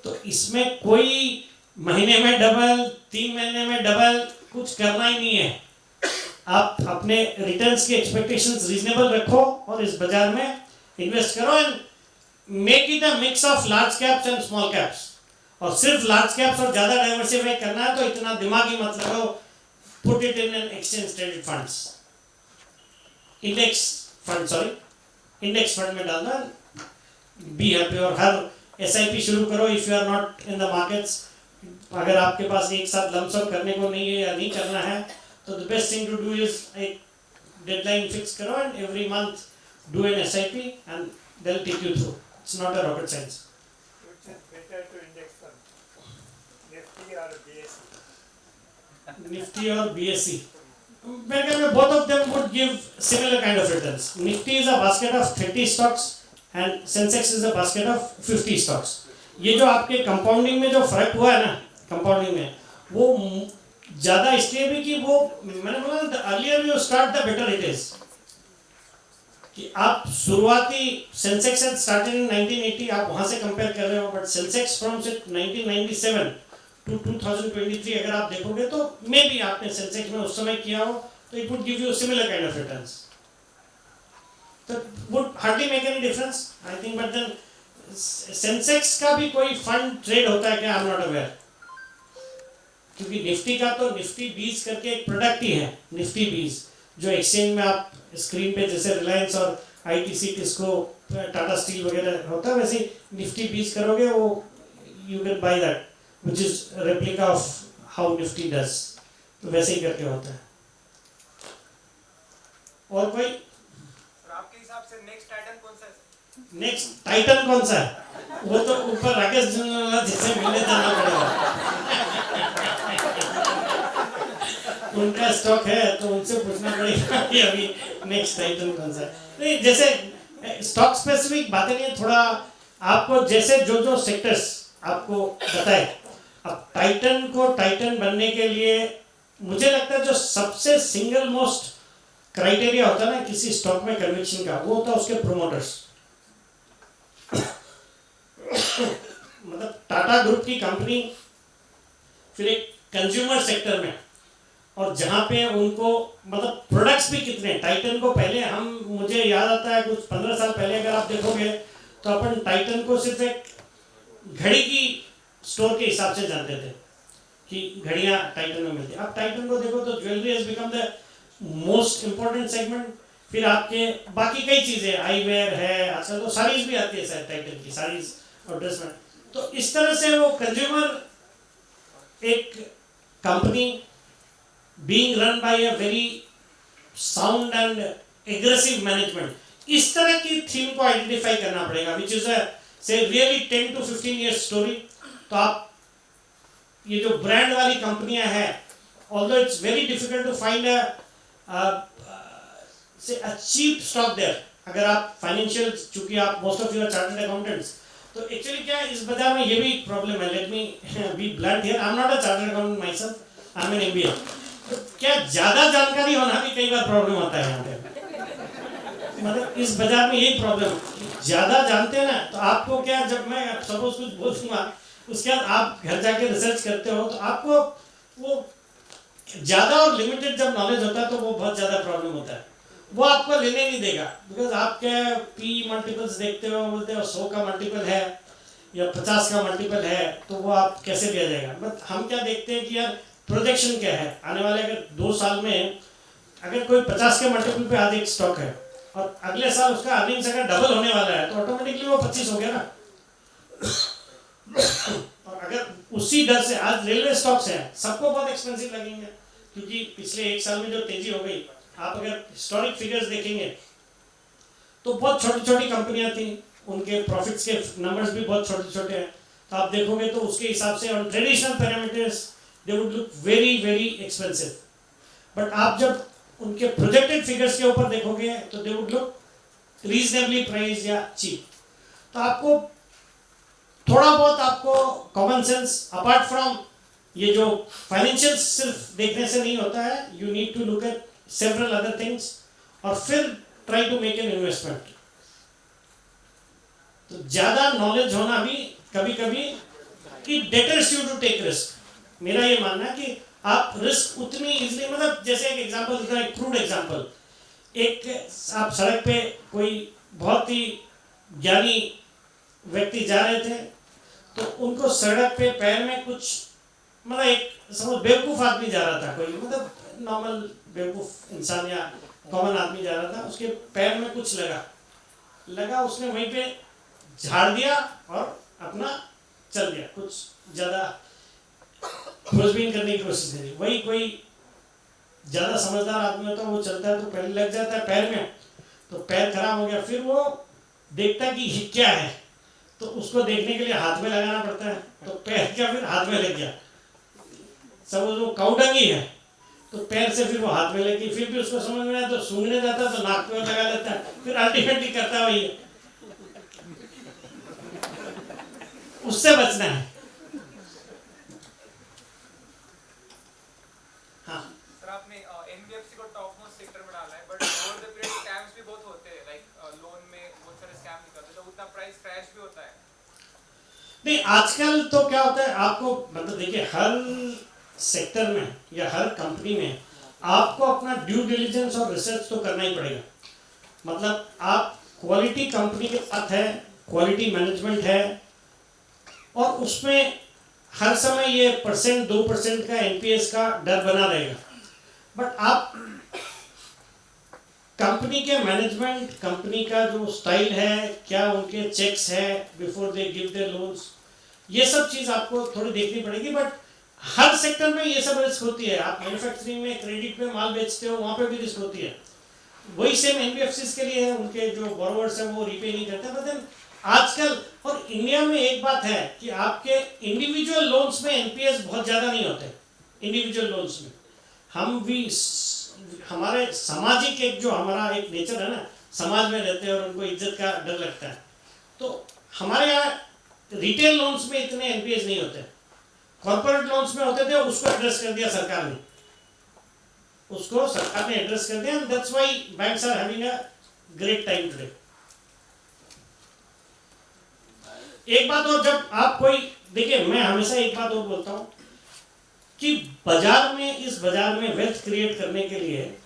तो इसमें कोई महीने में डबल, 3 महीने में डबल कुछ करना ही नहीं है। आप अपने रिटर्न्स की एक्सपेक्टेशंस रीजनेबल रखो और इस बाजार में इन्वेस्ट करो and make it a mix of large caps and small caps. और सिर्फ लार्ज कैप्स और ज्यादा डाइवर्सिफाई करना है तो इतना दिमाग ही मत लगाओ, put it in an exchange traded funds, index fund में डालना, बी हैप्पी। और हर एसआईपी शुरू करो if you are not in the markets. अगर आपके पास एक साथ लमसम करने को नहीं है या नहीं करना है तो the best thing to do is एक डेडलाइन फिक्स करो and every month do an SIP and they will take you through. It's not a rocket science. Which is better to index fund, Nifty or BSE? Nifty or BSE? Both of them would give similar kind of returns. Nifty is a basket of 30 stocks and Sensex is a basket of 50 stocks. ये जो आपके compounding में जो फर्क हुआ है ना, compounding में वो ज़्यादा इसलिए भी कि वो मैंने बोला ना, earlier you start the better it is. कि आप शुरुआती सेंसेक्स हैड स्टार्टेड इन 1980, आप वहाँ से कंपेयर कर रहे हो, बट सेंसेक्स फ्रॉम 1997 टू 2023 अगर आप देखोगे तो मे बी आपने सेंसेक्स में उस समय किया हो तो it would give you similar kind of returns. तो would hardly make any difference I think. But then Sensex का भी कोई फंड ट्रेड होता है क्या, आई एम नॉट अवेयर। क्योंकि निफ्टी का तो निफ्टी बीज करके एक प्रोडक्ट ही है, निफ्टी बीज, जो एक्सचेंज में आप स्क्रीन पे जैसे रिलायंस और आईटीसी किसको टाटा स्टील वगैरह होता है वैसे निफ्टी बीज करोगे, वो you can by that which is replica of how Nifty does. तो वैसे ही करके होता है। और कोई आपके हिसाब से नेक्स्ट टाइटन कौन सा है? नेक्स्ट टाइटन कौन सा है? वो तो ऊपर राकेश जिन्ना जिससे मिलने जाना पड़ेगा। उनका स्टॉक है तो उनसे पूछना पड़ेगा कि अभी नेक्स्ट टाइटन कौन सा है। नहीं, जैसे स्टॉक स्पेसिफिक बातें नहीं है, थोड़ा आपको जैसे जो जो सेक्टर्स आपको बताए। अब टाइटन को टाइटन बनने के लिए मुझे लगता है जो सबसे सिंगल मोस्ट क्राइटेरिया होता है ना किसी स्टॉक में कन्विक्शन का, वो होता है उसके प्रोमोटर्स। मतलब टाटा ग्रुप की कंपनी, फिर एक कंज्यूमर सेक्टर में, और जहाँ पे उनको मतलब प्रोडक्ट्स भी कितने। टाइटन को पहले मुझे याद आता है कुछ 15 साल पहले अगर आप देखोगे तो अपन टाइटन को सिर्फ एक घड़ी की स्टोर के हिसाब से जानते थे कि घड़ियाँ टाइटन में मिलती है। अब टाइटन को देखो तो jewellery has become the most important segment. फिर आपके बाकी कई चीज़ें, आईवेयर है, आजकल तो साड़ीज भी आती है शायद टाइटन की, साड़ीज और ड्रेस में। तो इस तरह से वो कंज्यूमर एक company being run by a very sound and aggressive management, इस तरह की थीम को आइडेंटिफाई करना पड़ेगा, which is a say really 10 to 15 years story। तो आप ये जो ब्रांड वाली कंपनियां हैं, although it's very difficult to find a cheap stock there, अगर आप फाइनेंशियल, चूंकि आप most of your chartered accountants, तो एक्चुअली क्या है इस बाजार में ये भी प्रॉब्लम है। Let me be blunt here, I am not a chartered accountant myself, I am an MBA. तो क्या ज्यादा जानकारी होना भी कई बार प्रॉब्लम होता है यहाँ पे। मतलब इस बाजार में यही प्रॉब्लम, ज्यादा जानते हैं ना तो आपको क्या, जब मैं सपोज कुछ बोलूँगा उसके बाद आप घर जाके रिसर्च करते हो तो आपको वो ज्यादा और लिमिटेड जब नॉलेज होता है तो वो बहुत ज्यादा प्रॉब्लम होता है। वो आपको लेने नहीं देगा, बिकॉज आप क्या पी मल्टीपल्स देखते हो, बोलते हो 100 का मल्टीपल है या 50 का मल्टीपल है, तो वो आप कैसे लिया जाएगा। बट हम क्या देखते हैं कि यार प्रोजेक्शन क्या है, आने वाले अगर 2 साल में अगर कोई 50 के मल्टीपल पे आज एक स्टॉक है और अगले साल उसका अर्निंग्स अगर डबल होने वाला है तो ऑटोमेटिकली वो 25 हो गया ना। और अगर उसी दर से आज रेलवे स्टॉक्स हैं, सबको बहुत एक्सपेंसिव लगेंगे क्योंकि पिछले 1 साल में जो तेजी हो गई, आप अगर हिस्टोरिक फिगर्स देखेंगे तो बहुत छोटी छोटी कंपनियां थी, उनके प्रॉफिट्स के नंबर्स भी बहुत छोटे छोटे हैं। तो आप देखोगे तो उसके हिसाब से on traditional parameters they would look very very expensive, but आप जब उनके प्रोजेक्टेड फिगर्स के ऊपर देखोगे तो they would look reasonably price या चीप। तो आपको थोड़ा बहुत आपको कॉमन सेंस, अपार्ट फ्रॉम ये जो फाइनेंशियल सिर्फ देखने से नहीं होता है, you need to look at several other things. और फिर try to make an investment. तो ज़्यादा नॉलेज होना भी कभी कभी it deters you to take risk. मेरा ये मानना है कि आप रिस्क उतनी इजीली, मतलब जैसे एक एग्जांपल देता हूं, एक क्रूड एग्जांपल, एक आप सड़क पे कोई बहुत ही ज्ञानी व्यक्ति जा रहे थे, तो उनको सड़क पे पैर में कुछ, मतलब एक समझ बेवकूफ़ आदमी जा रहा था, कोई मतलब नॉर्मल बेवकूफ़ इंसान या कॉमन आदमी जा रहा था, उसके पैर में कुछ लगा, उसने वहीं पे झाड़ दिया और अपना चल दिया, कुछ ज़्यादा खोजबीन करने की कोशिश नहीं। वही कोई ज़्यादा समझदार आदमी होता है, वो चलता है तो पहले लग जाता है पैर में, तो पैर खराब हो गया, फिर वो देखता है कि ये क्या है, तो उसको देखने के लिए हाथ में लगाना पड़ता है, तो पैर क्या फिर हाथ में लग गया, समझ वो काउडंगी है, तो पैर से फिर वो हाथ में लगी, फिर भी उसको समझ में आया तो सूंघने जाता तो नाक पे लगा लेता है, फिर अल्टीमेटली करता वही है। उससे बचना है। हाँ सर, आपने एनबीएफसी को टॉप मोस्ट सेक्टर में डाला है, but over the period scams भी बहुत होते हैं, लाइक लोन में बहुत सारे स्कैम निकलते हैं, तो उतना प्राइस क्रैश भी होता है। नहीं, आजकल तो क्या होता है, आपको मतलब देखिए हर सेक्टर में या हर कंपनी में आपको अपना ड्यू डिलिजेंस और रिसर्च तो करना ही पड़ेगा। मतलब आप क्वालिटी कंपनी के साथ है, क्वालिटी मैनेजमेंट है, और उसमें हर समय ये 1% 2% का एनपीएस का डर बना रहेगा। बट आप कंपनी के मैनेजमेंट, कंपनी का जो स्टाइल है, क्या उनके चेक्स है before they give their loans, ये सब चीज़ आपको थोड़ी देखनी पड़ेगी। बट हर सेक्टर में ये सब रिस्क होती है। आप मैन्युफैक्चरिंग में क्रेडिट पे माल बेचते हो, वहाँ पे भी रिस्क होती है। वही सेम एनबीएफसीज के लिए है, उनके जो बोरोवर्स हैं वो रीपे नहीं करते। बट देन आजकल और इंडिया में एक बात है कि आपके इंडिविजुअल लोन्स में एनपीएस बहुत ज़्यादा नहीं होते। इंडिविजुअल लोन्स में हम भी हमारे सामाजिक एक जो हमारा एक नेचर है ना, समाज में रहते हैं और उनको इज्जत का डर लगता है, तो हमारे यहाँ रिटेल लोन्स में इतने एनपीएस नहीं होते। कॉर्पोरेट लोन्स में होते थे, उसको एड्रेस कर दिया सरकार ने, उसको सरकार ने एड्रेस कर दिया। That's why banks are having a great time today. एक बात और, जब आप कोई देखिए, मैं हमेशा एक बात और बोलता हूँ कि बाजार में, इस बाजार में वेल्थ क्रिएट करने के लिए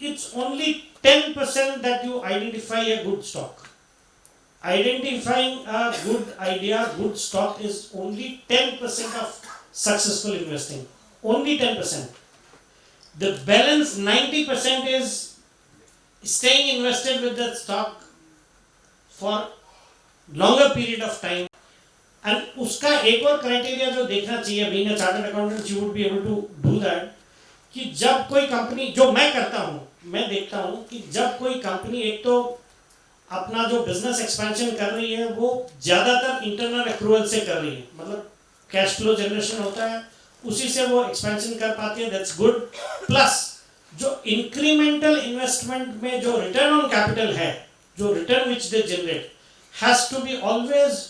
it's only 10% that you identify a good stock. Identifying a good idea, good stock is only 10% of successful investing. Only 10%. The balance 90% is staying invested with that stock for longer period of time. And उसका एक और criteria जो देखना चाहिए, being a chartered accountant you would be able to do that, कि जब कोई company, जो मैं करता हूँ, मैं देखता हूँ कि जब कोई कंपनी एक तो अपना जो बिजनेस एक्सपेंशन कर रही है वो ज़्यादातर इंटरनल एक्रूवल से कर रही है, मतलब कैश फ्लो जनरेशन होता है, उसी से वो एक्सपेंशन कर पाती है, दैट्स गुड। प्लस जो इंक्रीमेंटल इन्वेस्टमेंट में जो रिटर्न ऑन कैपिटल है, जो return which they generate has to be always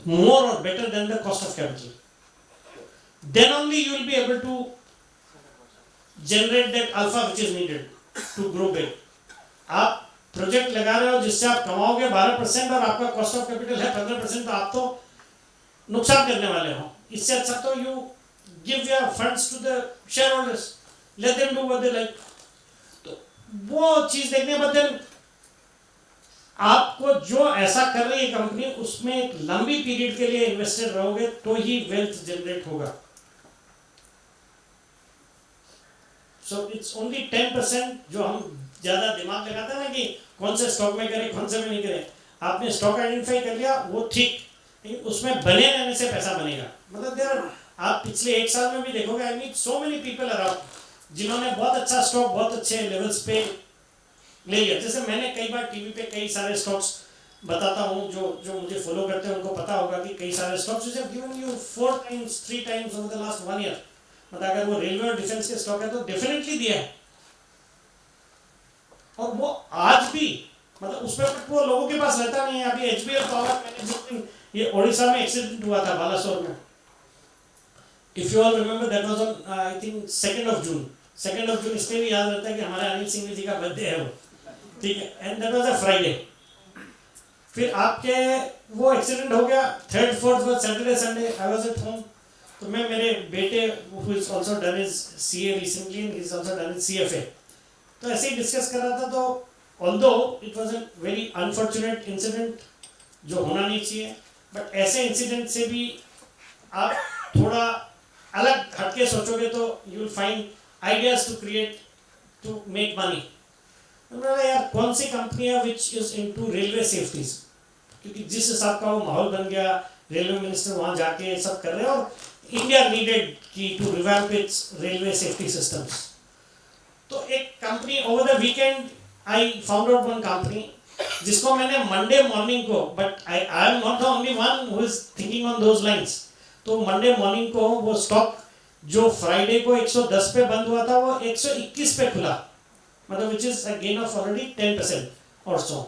more और better than the cost of capital, then only you will be able to generate that alpha which is needed to grow big. आप project लगा रहे हो जिससे आप कमाओगे 12% और आपका cost of capital है 15%, तो आप तो नुकसान करने वाले हो। इससे अच्छा तो you give your funds to the shareholders, let them do what they like. तो वो चीज देखने के बाद देन आपको जो ऐसा कर रही है कंपनी, उसमें एक लंबी पीरियड के लिए इन्वेस्टेड रहोगे तो ही वेल्थ जनरेट होगा। सो इट्स ओनली 10% जो हम ज़्यादा दिमाग लगाता है ना कि कौन से स्टॉक में करें, कौन से में नहीं करें। आपने स्टॉक आइडेंटिफाई कर लिया, वो ठीक, लेकिन उसमें बने रहने से पैसा बनेगा। मतलब देर आप पिछले 1 साल में भी देखोगे, I meet so many people around जिन्होंने बहुत अच्छा स्टॉक बहुत अच्छे लेवल्स पे ले लिया। जैसे मैंने कई बार टीवी पे कई सारे स्टॉक्स बताता हूँ, जो मुझे फॉलो करते हैं उनको पता होगा कि कई सारे stocks which have given you 4 times 3 times over the last 1 year। मतलब अगर वो रेलवे और डिफेंस के स्टॉक है तो डेफिनेटली दिया है, और वो आज भी मतलब उसमें वो लोगों के पास रहता नहीं है। अभी एचबीएल पावर मैनेजमेंट, ये ओडिशा में एक्सीडेंट हुआ था बालासोर में, if you all remember, that was on I think 2nd of June, 2 जून इसलिए भी याद रहता है कि हमारे अनिल सिंह जी का बर्थडे है वो, ठीक है, and that was a Friday. फिर आपके वो एक्सीडेंट हो गया, 3rd 4th was Saturday Sunday, I was at home. तो मैं मेरे बेटे who is also done his CA recently and he is also done his CFA, तो ऐसे ही डिस्कस कर रहा था। तो although it was a very unfortunate incident जो होना नहीं चाहिए, बट ऐसे इंसिडेंट से भी आप थोड़ा अलग हटके सोचोगे तो you will find ideas to create to make money. यार कौन सी कंपनी है which is into railway safeties, क्योंकि जिस हिसाब का वो माहौल बन गया, रेलवे मिनिस्टर वहाँ जाके सब कर रहे हैं, और इंडिया नीडेड की to revamp its railway safety systems. तो एक कंपनी over the weekend I found out one company जिसको मैंने मंडे मॉर्निंग को, but I am not the only one who is thinking on those lines, तो Monday morning को वो stock जो फ्राइडे को 110 पे बंद हुआ था वो 121 पे खुला, मतलब which is a gain of already 10% और सो।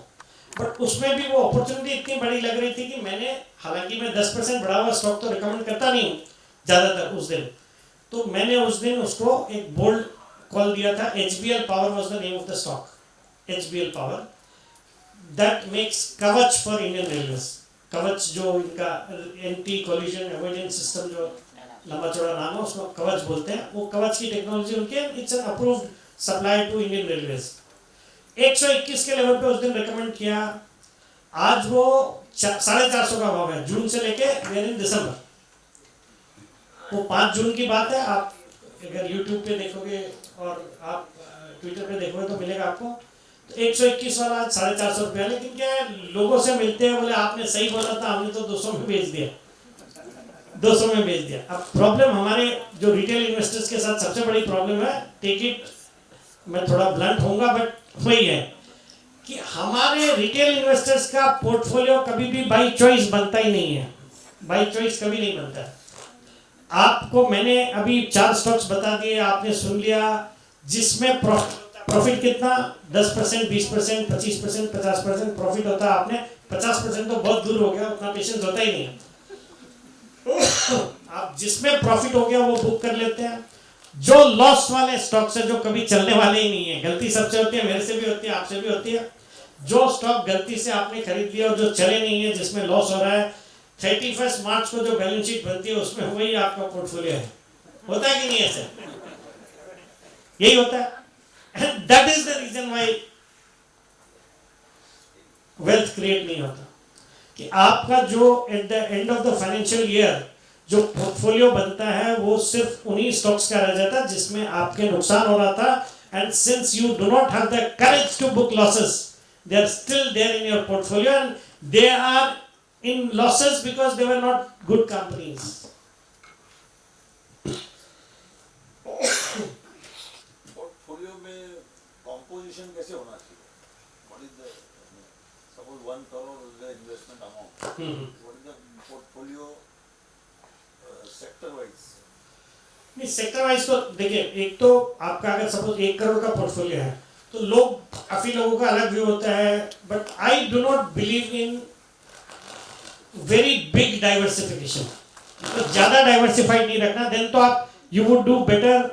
बट उसमें भी वो अपॉर्चुनिटी इतनी बड़ी लग रही थी कि मैंने, हालांकि मैं 10% बढ़ा हुआ स्टॉक तो रिकमेंड करता नहीं ज़्यादातर उस दिन, तो मैंने उस दिन उसको एक बोल्ड कॉल दिया था। HBL power was the name of the stock, HBL power that makes कवच फॉर इंडियन रेलवेज। कवच जो इनका एंटी कोलिजन अवॉइडेंस सिस्टम जो लंबा चौड़ा नाम है उसको कवच बोलते हैं, वो कवच की टेक्नोलॉजी उनके, it's an approved supply to Indian railways. 121 के लेवल पे उस दिन रेकमेंड किया, आज वो 450 का भाव है जून से लेके वेयर इन दिसंबर। वो 5 जून की बात है, आप अगर यूट्यूब पे देखोगे और आप ट्विटर पे देखोगे तो मिलेगा आपको। तो 121 वाला आज 450 रुपया, लेकिन क्या है, लोगों से मिलते हैं, बोले आपने सही बोला था, हमने तो 200 में बेच दिया, 200 में बेच दिया। अब प्रॉब्लम हमारे जो रिटेल इन्वेस्टर्स के साथ सबसे बड़ी प्रॉब्लम है, टेक इट, मैं थोड़ा ब्लंट होऊंगा बट वही है कि हमारे रिटेल इन्वेस्टर्स का पोर्टफोलियो कभी भी बाई चॉइस बनता ही नहीं है, बाई चॉइस कभी नहीं बनता। आपको मैंने अभी 4 स्टॉक्स बता दिए, आपने सुन लिया, जिसमें प्रॉफिट कितना 10%, 20%, 25%, 50% प्रॉफिट होता है। आपने 50% तो बहुत दूर हो गया, उतना पेशेंस होता ही नहीं है। आप जिसमें प्रॉफिट हो गया वो बुक कर लेते हैं। जो लॉस वाले स्टॉक्स है, जो कभी चलने वाले ही नहीं है, गलती सबसे होती है, मेरे से भी होती है, आपसे भी होती है। जो स्टॉक गलती से आपने खरीद लिया और जो चले नहीं है, जिसमें लॉस हो रहा है, 31 मार्च को जो बैलेंस शीट बनती है उसमें वही आपका पोर्टफोलियो है। होता है कि नहीं ऐसे? यही होता है। That is the reason why wealth create नहीं होता, कि आपका जो at the end of the financial year जो पोर्टफोलियो बनता है वो सिर्फ उन्हीं स्टॉक्स का रह जाता है जिसमें आपके नुकसान हो रहा था। And since you do not have the courage to book losses, they are still there in your portfolio and they are in losses because they were not good companies. Portfolio में कंपोजिशन कैसे होना चाहिए? What is the, suppose 1 crore is the investment amount. What is the portfolio sector wise? नहीं, sector wise तो देखिए, एक तो आपका अगर सपोज 1 करोड़ का पोर्टफोलियो है तो लोग, काफी लोगों का अलग व्यू होता है, but I do not believe in very big diversification. तो ज्यादा डाइवर्सिफाइड नहीं रखना, देन तो आप you would do better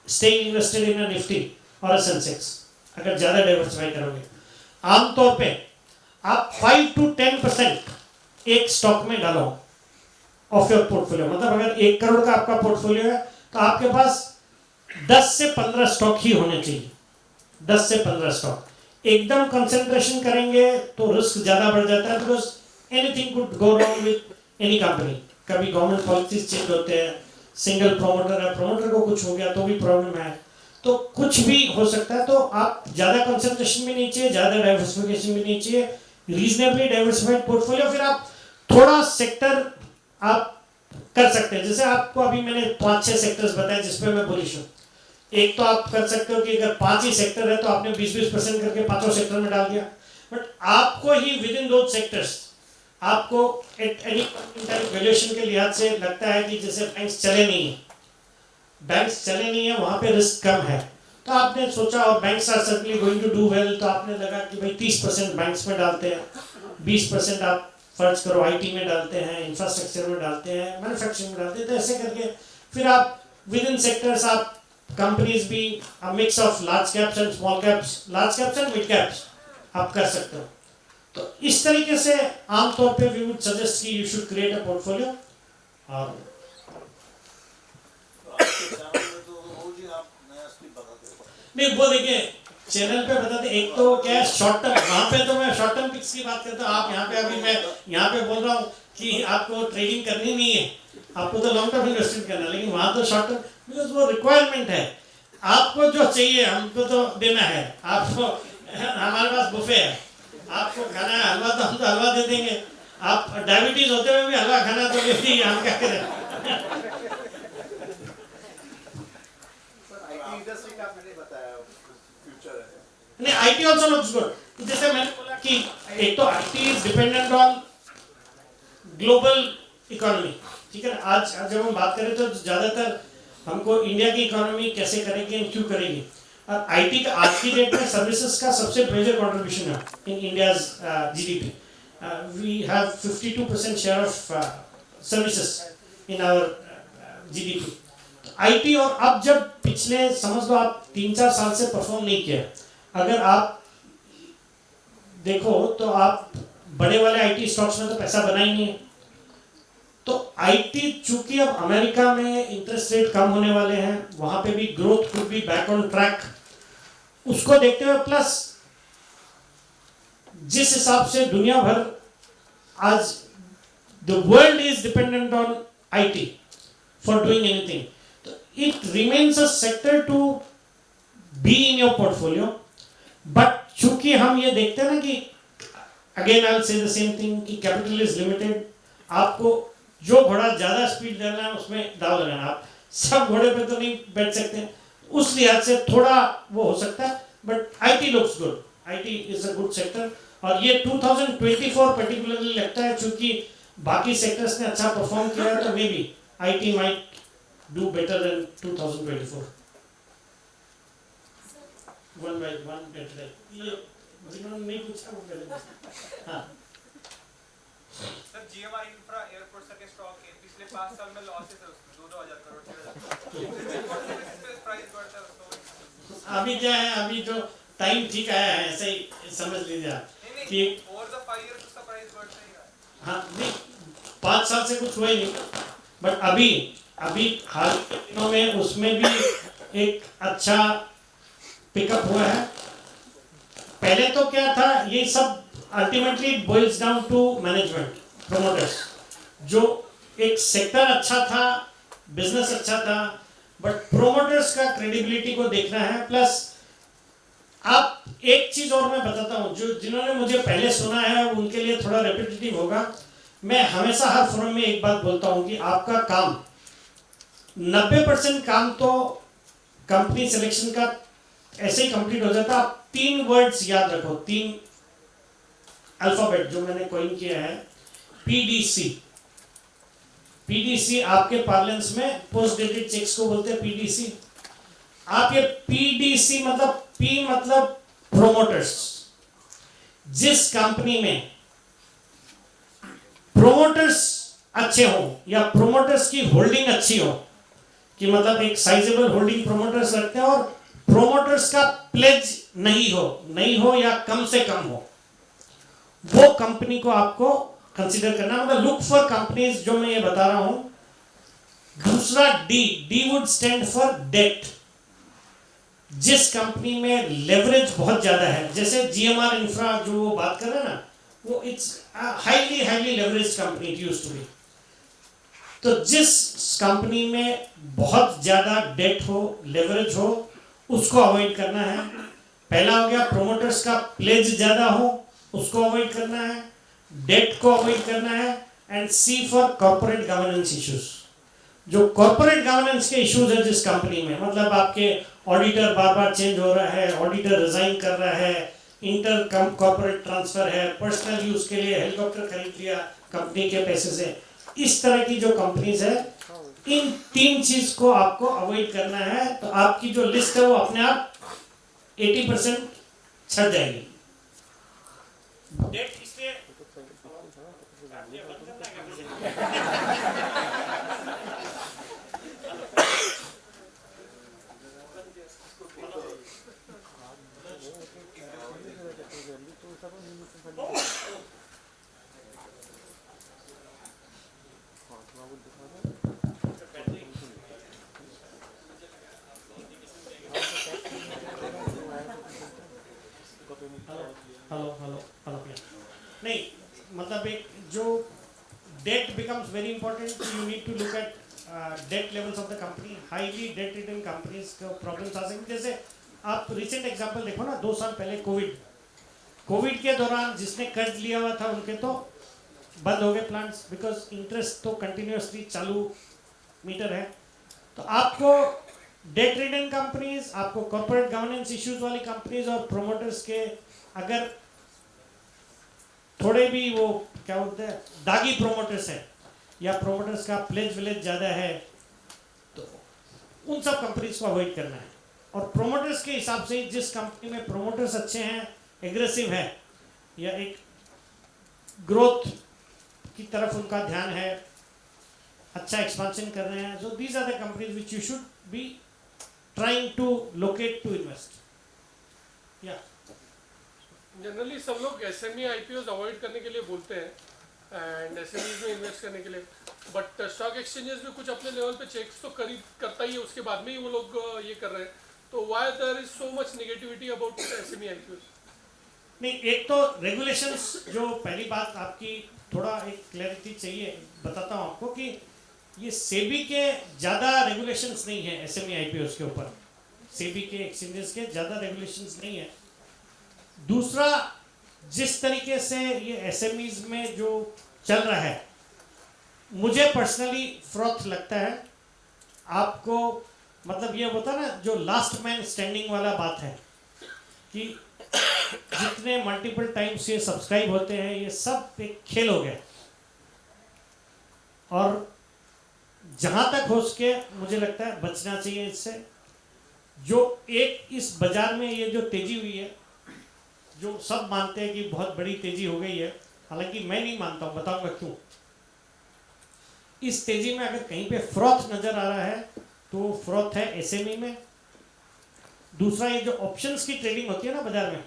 staying invested in a Nifty और अ सेंसेक्स। अगर ज्यादा डाइवर्सिफाई करोगे, आमतौर पे आप 5 to 10% एक स्टॉक में डालो ऑफ योर पोर्टफोलियो। मतलब अगर 1 करोड़ का आपका पोर्टफोलियो है तो आपके पास 10 से 15 स्टॉक ही होने चाहिए, 10 से 15 स्टॉक। एकदम कंसंट्रेशन करेंगे तो रिस्क ज्यादा बढ़ जाता है, because anything could go wrong with any company. कभी गवर्नमेंट पॉलिसीज चेंज होते हैं, सिंगल प्रोमोटर है, प्रोमोटर को कुछ हो गया तो भी प्रॉब्लम है, तो कुछ भी हो सकता है। तो आप ज़्यादा कंसंट्रेशन भी नहीं चाहिए, ज़्यादा डाइवर्सिफिकेशन भी नहीं चाहिए, रीजनेबली डाइवर्सिफाइड पोर्टफोलियो। फिर आप थोड़ा सेक्टर आप कर सकते हैं, जैसे आपको अभी मैंने 5-6 सेक्टर्स बताए जिसपे मैं बुलिश हूँ। एक तो आप कर सकते हो कि अगर 5 ही सेक्टर है तो आपने 20-20% करके 5 सेक्टर में डाल दिया, बट आपको ही विद इन दोज सेक्टर्स आपको एट एनी वैल्यूएशन के लिहाज से लगता है कि जैसे बैंक्स चले नहीं है, बैंक्स चले नहीं है, वहाँ पे रिस्क कम है, तो आपने सोचा, और banks are certainly going to do well, तो आपने लगा कि भाई 30% बैंक्स में डालते हैं, 20% आप फर्ज करो आईटी में डालते हैं, इंफ्रास्ट्रक्चर में डालते हैं, मैन्युफैक्चरिंग में डालते हैं। तो ऐसे करके फिर आप विद इन सेक्टर्स आप कंपनीज भी a mix of large caps and small caps, large caps and mid caps आप कर सकते हो। तो इस तरीके से आमतौर पे we would suggest कि you should create a portfolio। और आपके चैनल में तो रोज ही आप नया स्किल बताते हो। नहीं वो देखिए चैनल पे बताते, एक तो क्या है शॉर्ट टर्म, वहाँ पे तो मैं शॉर्ट टर्म पिक्स की बात करता हूँ। आप यहाँ पे अभी मैं यहाँ पे बोल रहा हूँ कि आपको ट्रेडिंग करनी नहीं है, आपको तो लॉन्ग टर्म इन्वेस्टमेंट करना है, लेकिन वहाँ तो शॉर्ट टर्म, बिकॉज वो रिक्वायरमेंट है। आपको जो चाहिए हमको तो देना है, आपको हमारे पास बुफे है, आपको खाना है हलवा तो हम तो हलवा दे देंगे। आप डायबिटीज होते हुए भी हलवा खाना तो दे दीजिए, हम क्या करें। इंडस्ट्री का आपने बताया फ्यूचर है। नहीं IT also looks good। जैसे मैंने बोला कि एक तो IT is dependent on global economy, ठीक है ना। आज जब हम बात करें तो ज़्यादातर हमको इंडिया की इकोनॉमी कैसे करेगी और क्यों करेगी, और IT का आज की डेट में सर्विसेज का सबसे मेजर कंट्रीब्यूशन है in India's GDP। We have 52% share of services in our GDP। IT और अब जब पिछले समझ लो आप 3-4 साल से परफॉर्म नहीं किया, अगर आप देखो तो आप बड़े वाले IT स्टॉक्स में तो पैसा बना ही नहीं है। तो IT चूंकि अब अमेरिका में इंटरेस्ट रेट कम होने वाले हैं, वहां पे भी growth could be back on track, उसको देखते हुए प्लस जिस हिसाब से दुनिया भर आज the world is dependent on IT for doing anything, तो it remains a sector to be in your portfolio. But चूंकि हम ये देखते हैं ना कि again I will say the same thing कि कैपिटल इज लिमिटेड, आपको जो घोड़ा ज्यादा स्पीड देना है उसमें दाव लगाना, आप सब घोड़े पे तो नहीं बैठ सकते, उस लिहाज से थोड़ा वो हो सकता है। But IT looks good, IT is a good sector. और ये 2024 पर्टिकुलरली लगता है चूंकि बाकी सेक्टर्स ने अच्छा परफॉर्म किया है, तो may be IT might do better then 2024। One by one ये जिन्होंने नहीं पूछा वो पहले। हाँ sir GMR infra airport sir के स्टॉक के पिछले 5 साल में लॉसेस है उसमें 2,000 करोड़ 3,000 प्राइस बढ़ता है उसको। अभी क्या है, अभी जो टाइम ठीक आया है ऐसे ही समझ लीजिए आप कि ओवर द 5 इयर्स उसका प्राइस बढ़ता ही रहा है। हाँ नहीं 5 साल से कुछ हुआ ही नहीं, बट अभी हाल के दिनों में उसमें भी एक अच्छा पिकअप हुआ है। पहले तो क्या था, ये सब ultimately it boils down to management, promoters. जो एक सेक्टर अच्छा था, बिजनेस अच्छा था, बट प्रोमोटर्स का क्रेडिबिलिटी को देखना है। प्लस आप एक चीज और मैं बताता हूं, जो जिन्होंने मुझे पहले सुना है उनके लिए थोड़ा रेपिटेटिव होगा। मैं हमेशा हर फोरम में एक बात बोलता हूं कि आपका काम 90% काम तो कंपनी सिलेक्शन का ऐसे ही कंप्लीट हो जाता है। आप 3 वर्ड्स याद रखो, 3 अल्फाबेट जो मैंने कॉइन किया है, PDC। PDC आपके पार्लेंस में पोस्ट डेटेड चेक्स को बोलते हैं PDC। आप ये PDC मतलब P मतलब प्रोमोटर्स। जिस कंपनी में प्रोमोटर्स अच्छे हो या प्रोमोटर्स की होल्डिंग अच्छी हो, कि मतलब एक साइजेबल होल्डिंग प्रोमोटर्स रखते हैं और प्रोमोटर्स का प्लेज नहीं हो या कम से कम हो, वो कंपनी को आपको कंसीडर करना। मतलब लुक फॉर कंपनीज जो मैं ये बता रहा हूं। दूसरा D would stand for debt. जिस कंपनी में लेवरेज बहुत ज्यादा है, जैसे GMR इंफ्रा जो वो बात कर रहे हैं ना, वो it's highly leverage company it used to be. तो जिस कंपनी में बहुत ज्यादा डेट हो, लेवरेज हो, उसको अवॉइड करना है। पहला हो गया प्रोमोटर्स का प्लेज ज्यादा हो, उसको अवॉइड करना है, डेट को अवॉइड करना है। And C for corporate governance issues. जो कॉर्पोरेट गवर्नेंस के इश्यूज है जिस कंपनी में, मतलब आपके ऑडिटर बार बार चेंज हो रहा है, ऑडिटर रिजाइन कर रहा है, इंटर कॉर्पोरेट ट्रांसफर है, पर्सनल यूज के लिए हेलीकॉप्टर खरीद लिया कंपनी के पैसे से, इस तरह की जो कंपनीज है, इन 3 चीज को आपको अवॉइड करना है। तो आपकी जो लिस्ट है वो अपने आप 80% छट जाएगी। डेट इसलिए Fourth, very important, you need to look at debt levels of the company. Highly debt ridden companies का problems आ सकते हैं. जैसे आप recent example देखो ना, 2 साल पहले कोविड के दौरान जिसने कर्ज लिया हुआ था उनके तो बंद हो गए प्लांट्स, बिकॉज इंटरेस्ट तो कंटिन्यूसली चालू मीटर है. तो आपको डेट रिडन कंपनीज, आपको कॉर्पोरेट गवर्नेंस इश्यूज वाली कंपनीज और प्रोमोटर्स के अगर थोड़े भी वो क्या बोलते हैं दागी प्रोमोटर्स है या प्रोमोटर्स का प्लेज विलेज ज़्यादा है, तो उन सब कंपनीज को अवॉइड करना है. और प्रोमोटर्स के हिसाब से जिस कंपनी में प्रोमोटर्स अच्छे हैं, एग्रेसिव है, या एक ग्रोथ की तरफ उनका ध्यान है, अच्छा एक्सपांशन कर रहे हैं, so these are the companies which you should be trying to locate to invest. Yeah. Generally सब लोग SME IPOs अवॉइड करने के लिए बोलते हैं एंड SMEs में इन्वेस्ट करने के लिए, बट स्टॉक एक्सचेंजेस में कुछ अपने लेवल पे चेक्स तो करता ही है, उसके बाद में ही वो लोग ये कर रहे हैं. तो why there is so much negativity about SME IPOs? नहीं, एक तो रेगुलेशंस, जो पहली बात आपकी थोड़ा एक क्लैरिटी चाहिए, बताता हूँ आपको कि ये सेबी के ज़्यादा रेगुलेशंस नहीं है SME IPOs के ऊपर. सेबी के एक्सचेंजेस के ज़्यादा रेगुलेशंस नहीं है. दूसरा, जिस तरीके से ये SMEs में जो चल रहा है, मुझे पर्सनली फ्रॉथ लगता है. आपको मतलब ये होता है ना, जो लास्ट मैन स्टैंडिंग वाला बात है कि जितने मल्टीपल टाइम्स ये सब्सक्राइब होते हैं, ये सब एक खेल हो गया. और जहाँ तक हो सके मुझे लगता है बचना चाहिए इससे. जो एक इस बाजार में ये जो तेजी हुई है, जो सब मानते हैं कि बहुत बड़ी तेजी हो गई है, हालांकि मैं नहीं मानता हूँ, बताऊंगा क्यों. इस तेजी में अगर कहीं पे फ्रॉथ नजर आ रहा है तो फ्रॉथ है SME में. दूसरा, ये जो ऑप्शंस की ट्रेडिंग होती है ना बाजार में,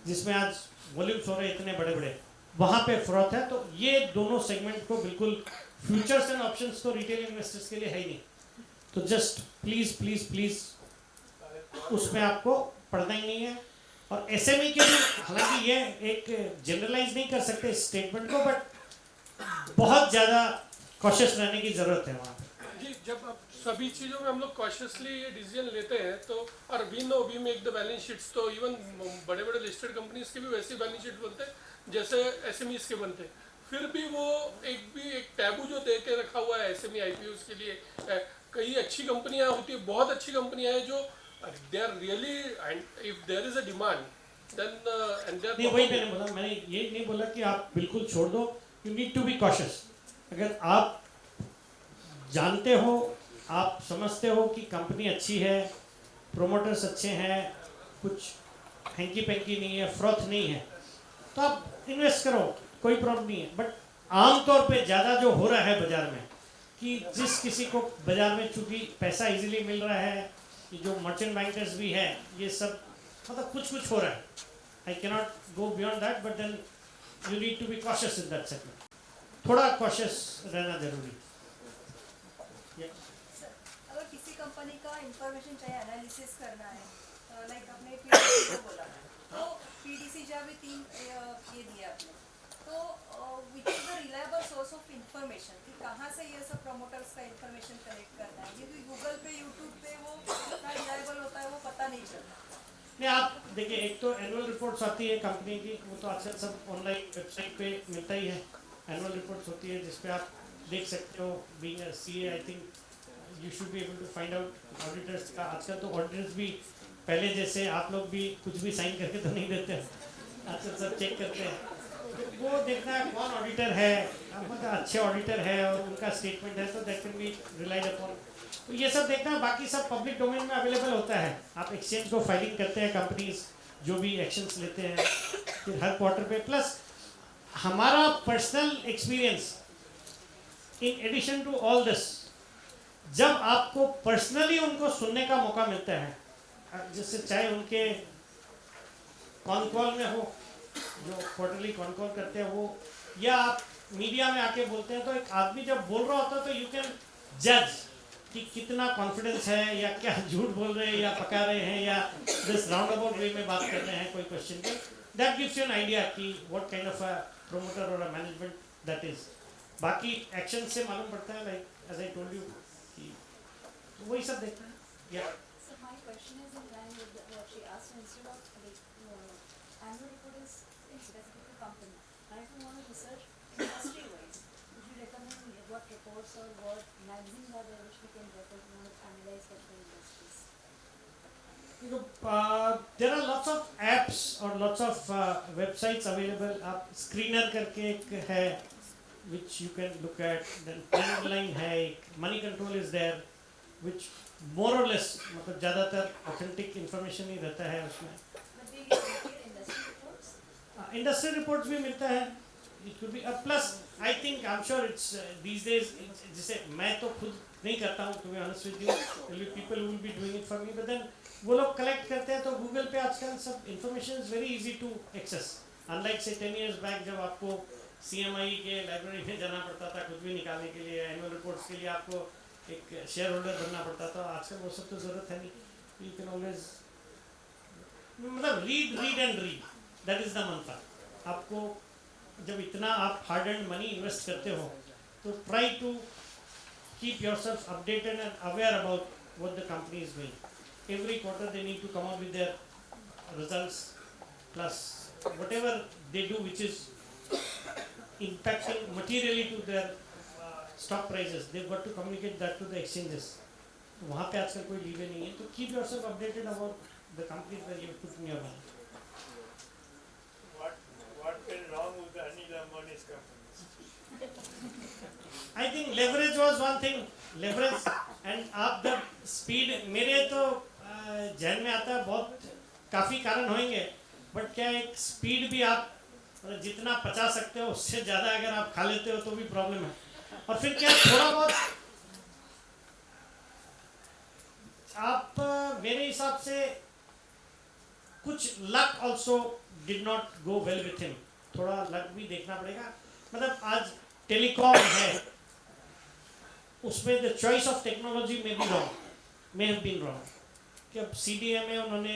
जिसमें आज वॉल्यूम्स हो रहे हैं इतने बड़े बड़े, वहाँ पे फ्रॉथ है. तो ये दोनों सेगमेंट को बिल्कुल, फ्यूचर्स एंड ऑप्शंस तो रिटेल इन्वेस्टर्स के लिए है ही नहीं. तो जस्ट प्लीज प्लीज प्लीज उसमें आपको पढ़ना ही नहीं है. और SME के भी, हालांकि ये एक जनरलाइज नहीं कर सकते इस स्टेटमेंट को, बट बहुत ज़्यादा कॉशियस रहने की ज़रूरत है वहाँ पे. जी, जब आप सभी चीज़ों में हम लोग कॉशियसली ये डिसीजन लेते हैं, तो और we make the balance sheets, तो इवन बड़े बड़े लिस्टेड कंपनीज के भी वैसे बैलेंस शीट बनते हैं जैसे SMEs के बनते हैं. फिर भी वो एक टैबू जो दे के रखा हुआ है SME IPOs के लिए. कई अच्छी कंपनियां होती है, बहुत अच्छी कंपनियां हैं जो they are really, and if there is a demand then and they are. नहीं, वही मैंने बोला, मैंने ये नहीं बोला कि आप बिल्कुल छोड़ दो. You need to be cautious. अगर आप जानते हो, आप समझते हो कि कंपनी अच्छी है, प्रोमोटर्स अच्छे हैं, कुछ हैंकी पैंकी नहीं है, फ्रॉथ नहीं है, तो आप इन्वेस्ट करो, कोई प्रॉब्लम नहीं है. बट आमतौर पे ज़्यादा जो हो रहा है बाजार में, कि जिस किसी को बाजार में चूँकि पैसा इजीली मिल रहा है, ये जो मर्चेंट बैंकर्स भी है, ये सब मतलब कुछ हो रहा है. I cannot go beyond that, but then you need to be cautious in that segment. थोड़ा कॉशियस रहना जरूरी है. अगर किसी कंपनी का इंफॉर्मेशन चाहिए, एनालिसिस करना है, लाइक आपने PDC को बोला, तो PDC जब भी 3 ये दिया आपने, तो which is the reliable source of information, कि कहाँ से ये सब प्रमोटर्स का इंफॉर्मेशन कलेक्ट करना है, क्योंकि गूगल पे, यूट्यूब पे वो कितना रिलायबल होता है वो पता नहीं चलता. नहीं, आप देखिए, एक तो एनुअल रिपोर्ट्स आती है कंपनी की, वो तो आजकल सब ऑनलाइन वेबसाइट पे मिलता ही है. एनुअल रिपोर्ट्स होती है जिसपे आप देख सकते हो. Being a CA, I think you should be able to find out auditors का. आजकल तो ऑडिटर्स भी पहले जैसे आप लोग भी कुछ भी साइन करके तो नहीं देते हैं, आजकल सब चेक करते हैं. तो वो देखना है कौन ऑडिटर है, मतलब अच्छे ऑडिटर है और उनका स्टेटमेंट है, तो that can be relied upon. तो ये सब देखना है. बाकी सब पब्लिक डोमेन में अवेलेबल होता है. आप एक्सचेंज को फाइलिंग करते हैं कंपनीज, जो भी एक्शंस लेते हैं फिर हर क्वार्टर पे. प्लस हमारा personal experience, in addition to all this, जब आपको पर्सनली उनको सुनने का मौका मिलता है, जिससे चाहे उनके कॉन कॉल में हो, जो क्वार्टरली कॉन कॉल करते हैं वो, या आप मीडिया में आके बोलते हैं, तो एक आदमी जब बोल रहा होता है तो यू कैन जज कि कितना कॉन्फिडेंस है, या क्या झूठ बोल रहे हैं, या पका रहे हैं, या जिस राउंड अबाउट वे में बात कर रहे हैं कोई क्वेश्चन पे. That gives you an idea कि what kind of a promoter or a management that is. बाकी एक्शन से मालूम पड़ता है, like as I told you कि वही सब देखना है. या So my question is in line with what she asked. Instead of like annual report is specific to company. And if you want to research industry-wise, would you recommend what reports or what magazines are there which we can refer to want to analyze particular industries? there are lots of apps or lots of websites available. आप screener करके एक है which you can look at. Then Trendline है, Money Control is there, which more or less मतलब ज़्यादातर authentic information ही रहता है उसमें. But they get industry reports. Industry reports भी मिलता है. It could be a plus. I think I'm sure it's these days. जैसे मैं तो खुद नहीं करता हूँ, to be honest with you. There will be people who will be doing it for me. But then वो लोग कलेक्ट करते हैं तो गूगल पे आजकल सब information is very easy to access. Unlike say 10 years back जब आपको CMI के लाइब्रेरी में जाना पड़ता था कुछ भी निकालने के लिए, एनुअल रिपोर्ट्स के लिए आपको एक शेयर होल्डर बनना पड़ता था. आजकल वो सब तो ज़रूरत है नहीं. यू कैन ऑलवेज मतलब read and read. That is the मंत्र. आपको जब इतना आप हार्ड एंड मनी इन्वेस्ट करते हो तो try to keep yourself updated and aware about what the company is doing. Every quarter they need to come out with their results, plus whatever they do which is impacting materially to their stock prices, they've got to communicate that to the exchanges. वहाँ पे आजकल कोई leeway नहीं है. तो keep yourself updated about the companies where you put in your money. What went wrong with the Anil Ambani's companies? I think leverage was one thing. Leverage and आप जब speed मेरे तो जहन में आता है बहुत काफ़ी कारण होंगे, बट क्या एक स्पीड भी आप जितना पचा सकते हो उससे ज़्यादा अगर आप खा लेते हो तो भी प्रॉब्लम है. और फिर क्या थोड़ा बहुत आप मेरे हिसाब से कुछ luck also did not go well with him. थोड़ा लक भी देखना पड़ेगा. मतलब आज टेलीकॉम है उसमें द चॉइस ऑफ टेक्नोलॉजी में भी wrong, may have been wrong. कि अब CDMA उन्होंने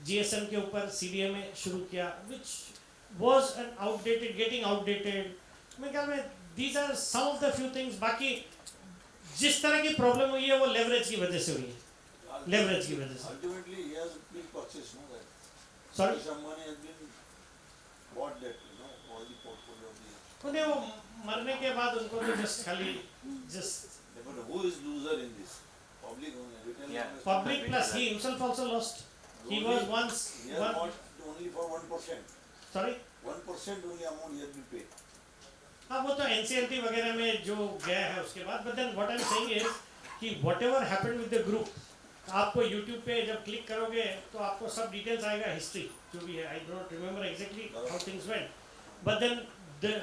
GSM के ऊपर CDMA शुरू किया which was an outdated, getting outdated. मैं ख्याल में these are some of the few things. बाकी जिस तरह की प्रॉब्लम हुई है वो लेवरेज की वजह से हुई है. लेवरेज की वजह से. Ultimately, he has been purchased, no? That Sorry? Ambani has been bought that, you know, all the portfolio of the. उन्हें वो मरने के बाद उनको तो just खाली just But who is loser in this? Public only, retail investors. public plus he himself also lost. He was once He has one. bought only for 1%. Sorry? 1% only amount he has been paid. हाँ वो तो NCLT वगैरह में जो गया है उसके बाद. But then what I'm saying is कि whatever happened with the group, आपको YouTube पे जब क्लिक करोगे तो आपको सब डिटेल्स आएगा, हिस्ट्री जो भी है. I don't remember exactly how things went. But then the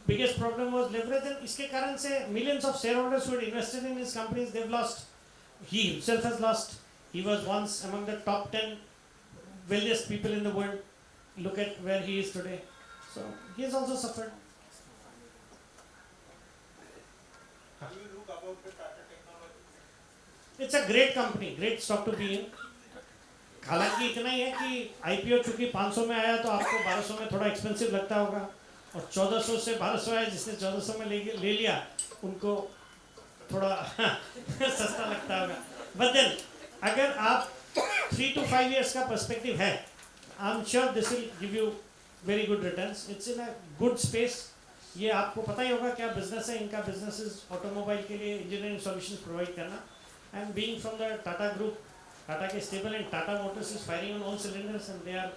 biggest problem was leverage, and इसके कारण से millions of shareholders who had invested in his companies, they've lost. He himself has lost. He was once among the top 10 wealthiest people in the world. Look at where he is today. So he has also suffered. Do you look about the Tata Technologies? It's a great company, great stock to be in. हालांकि इतना ही है कि IPO चूंकि 500 में आया तो आपको 1200 में थोड़ा एक्सपेंसिव लगता होगा, और 1400 से 1200 आया जिसने 1400 में ले लिया उनको थोड़ा सस्ता लगता होगा. बट देन अगर आप 3 to 5 years का पर्सपेक्टिव है, I am sure this will give you very good returns. It's in a good space. ये आपको पता ही होगा क्या बिजनेस है इनका. बिजनेस इज ऑटोमोबाइल के लिए इंजीनियरिंग सॉल्यूशंस प्रोवाइड करना. And being from the Tata group, Tata के stable and Tata Motors is firing on all cylinders and they are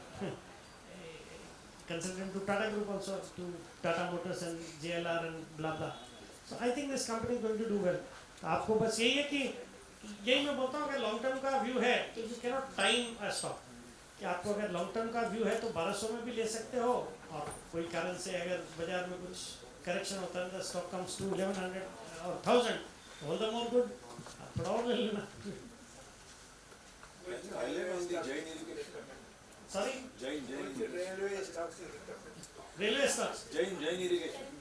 consultant to Tata Group also, to Tata Motors and JLR and blah blah. So I think this company is going to do well. आपको बस यही है कि यही मैं बोलता हूँ कि लॉन्ग टर्म का व्यू है तो you can not time a stock. कि आपको अगर लॉन्ग टर्म का व्यू है तो 1200 में भी ले सकते हो, और कोई कारण से अगर बाजार में कुछ करेक्शन होता है, स्टॉक कम्स टू 1100 और 1000, ऑल द मोर गुड. आप थोड़ा और ले लेना. Highlight on the Jain irrigation. Sorry, Jain irrigation. Railway stocks is recommended. Railway stocks. Jain irrigation.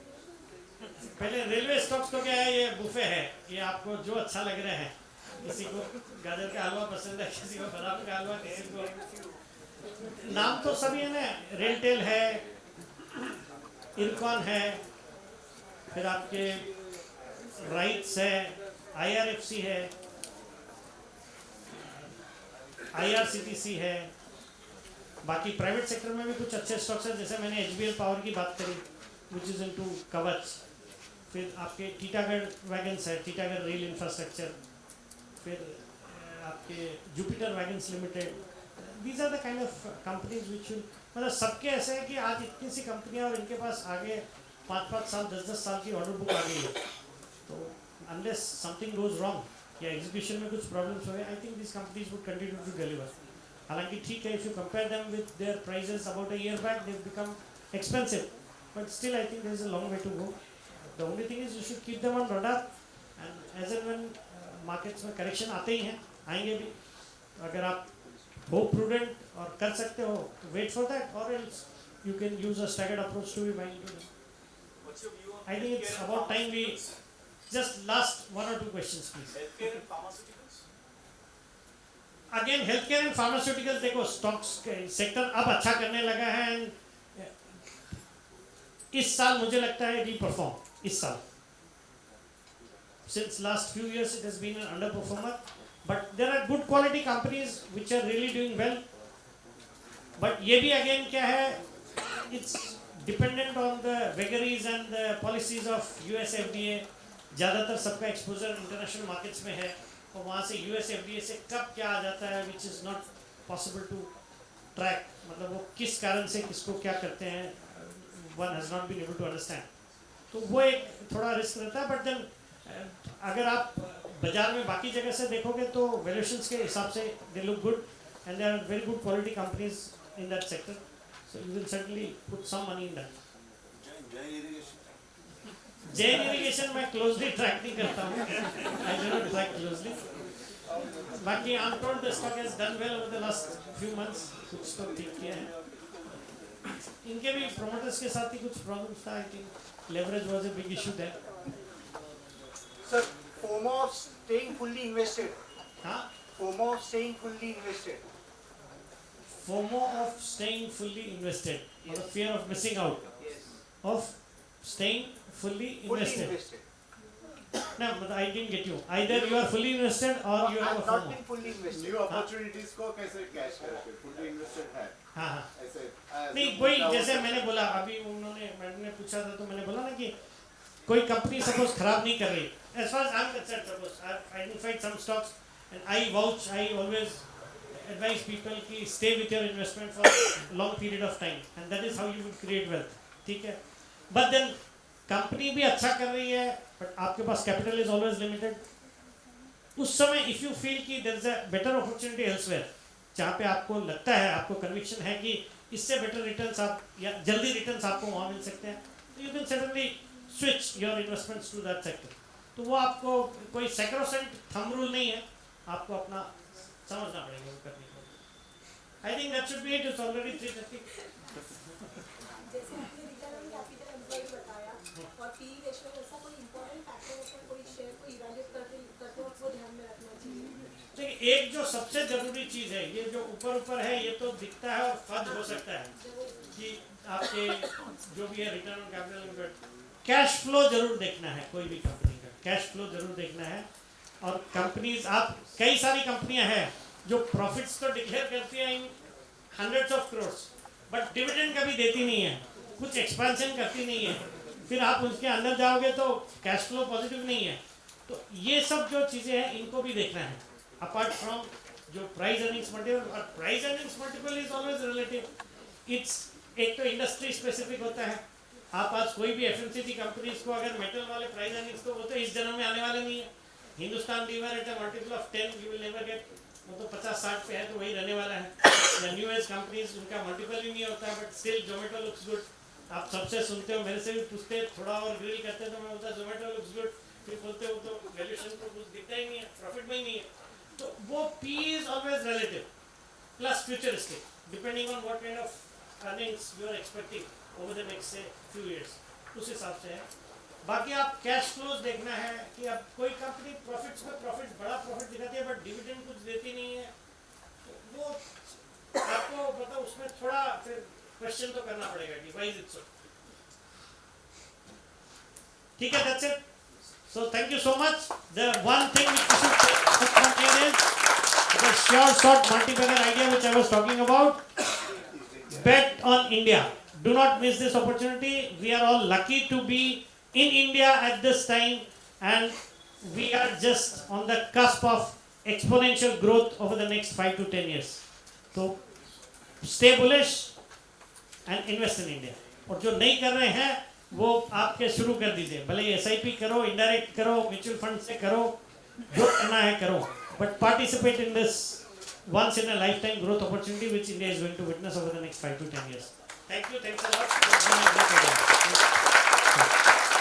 पहले रेलवे स्टॉक्स तो क्या है, ये बुफे है. ये आपको जो अच्छा लग रहा है, किसी को गाजर का हलवा पसंद है, किसी को बादाम का हलवा, किसी को नाम तो सभी है ना. रेलटेल है, इरकॉन है, फिर आपके राइट्स है, IRFC है, IRCTC है, बाकी प्राइवेट सेक्टर में भी कुछ अच्छे स्टॉक्स हैं, जैसे मैंने HBL पावर की बात करी विच इज़ इनटू कवच, फिर आपके टीटागढ़ वैगन्स है, टीटागढ़ रेल इंफ्रास्ट्रक्चर, फिर आपके Jupiter wagons limited, these are the kind of companies which मतलब सबके ऐसे है कि आज इतनी सी कंपनियां और इनके पास आगे 5-5 साल 10-10 साल की ऑर्डर बुक आ गई है, तो अनलेस समथिंग गोज रॉन्ग या एग्जीक्यूशन में कुछ प्रॉब्लम्स हुए, I think this companies would continue to deliver. हालांकि ठीक है, if you compare them with their prices about a year back, they have become expensive, but still I think there is a long way to go. The only thing is you should keep them on radar, and as and when markets में correction आते ही हैं, आएंगे भी. अगर आप हो prudent और कर सकते हो, वेट फॉर दैट, और else you can use a staggered approach to be buying too. What's your view on I think it's healthcare and about time we pharmaceuticals? just last 1 or 2 questions, please. Healthcare and pharmaceuticals? Again, healthcare and pharmaceuticals, देखो stocks sector अब अच्छा करने लगा है, and इस साल मुझे लगता है री परफॉर्म इस साल. Since last few years it has been an underperformer, but there are good quality companies which are really doing well. But ये भी again क्या है, it's dependent on the vagaries and the policies of US FDA. ज़्यादातर सबका exposure international markets में है, और वहाँ से US FDA से कब क्या आ जाता है which is not possible to track. मतलब वो किस कारण से किसको क्या करते हैं, one has not been able to understand. तो वो एक थोड़ा रिस्क रहता है. बट देन अगर आप बाजार में बाकी जगह से देखोगे तो वैल्यूएशंस के हिसाब से they look good, and there are very good quality companies in that sector, so you will certainly put some money in that. Jain Irrigation मैं क्लोजली ट्रैक नहीं करता हूँ, I do not track closely. बाकी I am told the stock has done well over the last few months, कुछ तो ठीक किया है. इनके भी प्रोमोटर्स के साथ ही कुछ प्रॉब्लम्स था, I think leverage was a big issue there. Sir, FOMO of staying fully invested. हाँ, FOMO of staying fully invested. FOMO of staying fully invested, or the fear of missing out Yes. of staying fully Fully invested. invested. No, but I didn't get you. Either you are fully invested or you have a I've not FOMO. been fully invested. New opportunities को कैसे cash करके fully invested है हाँ हाँ. ऐसे नहीं, कोई जैसे मैंने बोला अभी, उन्होंने मैडम ने पूछा था तो मैंने बोला ना कि कोई कंपनी सपोज खराब नहीं कर रही, as far as I'm concerned, suppose I identified some stocks and I vouch, I always advise people कि stay with your investment for long period of time, and that is how you will create wealth. ठीक है, but then company भी अच्छा कर रही है, but आपके पास कैपिटल इज ऑलवेज लिमिटेड. उस समय इफ यू फील कि there is a better opportunity elsewhere, जहाँ पे आपको लगता है, आपको कन्विक्शन है कि इससे बेटर रिटर्न्स आप या जल्दी रिटर्न्स आपको वहाँ मिल सकते हैं, तो you can suddenly switch your investments to that sector. तो वो आपको कोई सैक्रोसेंट थंब रूल नहीं है, आपको अपना समझना पड़ेगा वो करने को. I think that should be it. It's already 3:30. जैसे आपने रिटर्न ऑन कैपिटल एम्प्लॉयड बताया और पी रेशियो, ऐसा कोई इंपॉर्टेंट फैक्टर होता है कोई शेयर को इवैल्यूएट करते वक्त वो ध्यान में रखना चाहिए? देखिए, एक जो सबसे जरूरी चीज है, ये जो ऊपर ऊपर है ये तो दिखता है और फर्ज हो सकता है कि आपके जो भी है return on capital employed, cash flow जरूर देखना है. कोई भी कंपनी का कैश फ्लो जरूर देखना है. और कंपनीज, आप कई सारी कंपनियां हैं जो प्रॉफिट्स तो डिक्लेयर करती हैं इन hundreds of crore, but dividend कभी देती नहीं है, कुछ एक्सपेंशन करती नहीं है. फिर आप उसके अंदर जाओगे तो कैश फ्लो पॉजिटिव नहीं है. तो ये सब जो चीज़ें हैं इनको भी देखना है, अपार्ट फ्रॉम जो प्राइस अर्निंग्स मल्टीपल. और price earnings multiple is always relative. It's एक तो इंडस्ट्री स्पेसिफिक होता है. आप आज कोई भी एफएमसीजी कंपनीज को अगर मेटल वाले प्राइस अर्निंग्स को, वो तो इस जन्म में आने वाले नहीं है. Hindustan Lever at a multiple of 10 you will never get. वो तो 50-60 पे है तो वही रहने वाला है. या न्यू एज कंपनीज, उनका मल्टीपल ही नहीं होता, but still Zomato looks good. आप सबसे सुनते हो, मेरे से भी पूछते, थोड़ा और ग्रिल करते हैं तो मैं बोलता जोमेटो लुक्स गुड. फिर बोलते हो तो वैल्यूएशन तो कुछ दिखता ही नहीं है, प्रॉफिट में ही नहीं है. तो वो P is always relative plus futuristic, depending on what kind of earnings you are expecting over the next say few years, उस हिसाब से है. बाकी आप कैश फ्लोज देखना है कि अब कोई कंपनी प्रॉफिट्स में बड़ा प्रॉफिट दिखाती है बट डिविडेंड कुछ देती नहीं है, तो वो आपको मतलब उसमें थोड़ा फिर क्वेश्चन तो करना पड़ेगा कि व्हाई इज इट सो. ठीक है, that's it. So thank you so much. The one thing which we should put from here is the sure shot multi-bagger idea which I was talking about. Bet on India. Do not miss this opportunity. We are all lucky to be in India at this time, and we are just on the cusp of exponential growth over the next 5 to 10 years. So stay bullish and invest in India. और जो नहीं कर रहे हैं वो आपके शुरू कर दीजिए, भले SIP करो, indirect करो, म्यूचुअल फंड से करो, जो करना है करो, but participate in this once in a lifetime growth opportunity which India is going to witness over the next 5 to 10 years. Thank you, thanks a lot.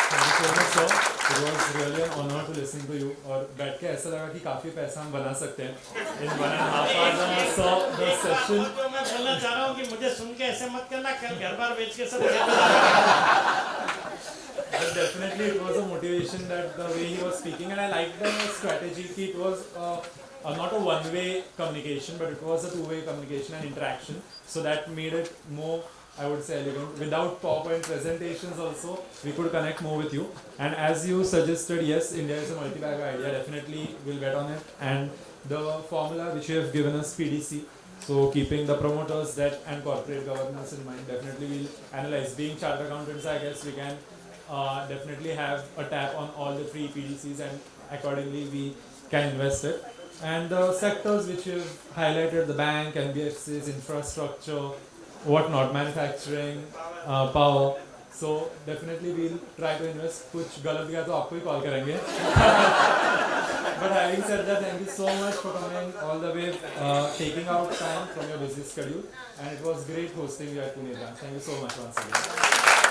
Thank you so much, sir. It was really an honor to listen to you. और बैठ के ऐसा लगा कि काफी पैसा हम बना सकते हैं in 1.5 hours. So the session. जो मैं बोलना चाह रहा हूँ कि मुझे सुन के ऐसे मत करना, कल घर बार बेच के सब But definitely it was a motivation that the way he was speaking, and I liked the strategy. It was not a one-way communication, but it was a two-way communication and interaction. So that made it more, I would say, elegant. Without PowerPoint presentations also, we could connect more with you. And as you suggested, yes, India is a multi-bagger idea. Definitely we'll bet on it. And the formula which you have given us, PDC, so keeping the promoters, debt and corporate governance in mind, definitely we'll analyze. Being chartered accountants, I guess we can definitely have a tap on all the 3 PDCs, and accordingly we can invest it. And the sectors which you've highlighted, the bank, NBFCs, infrastructure, whatnot, manufacturing, power. So definitely we'll try to invest. कुछ गलत गया तो आपको ही call करेंगे. But having said that, thank you so much for coming all the way, taking out time from your busy schedule, and it was great hosting you at Pune branch. Thank you so much once again.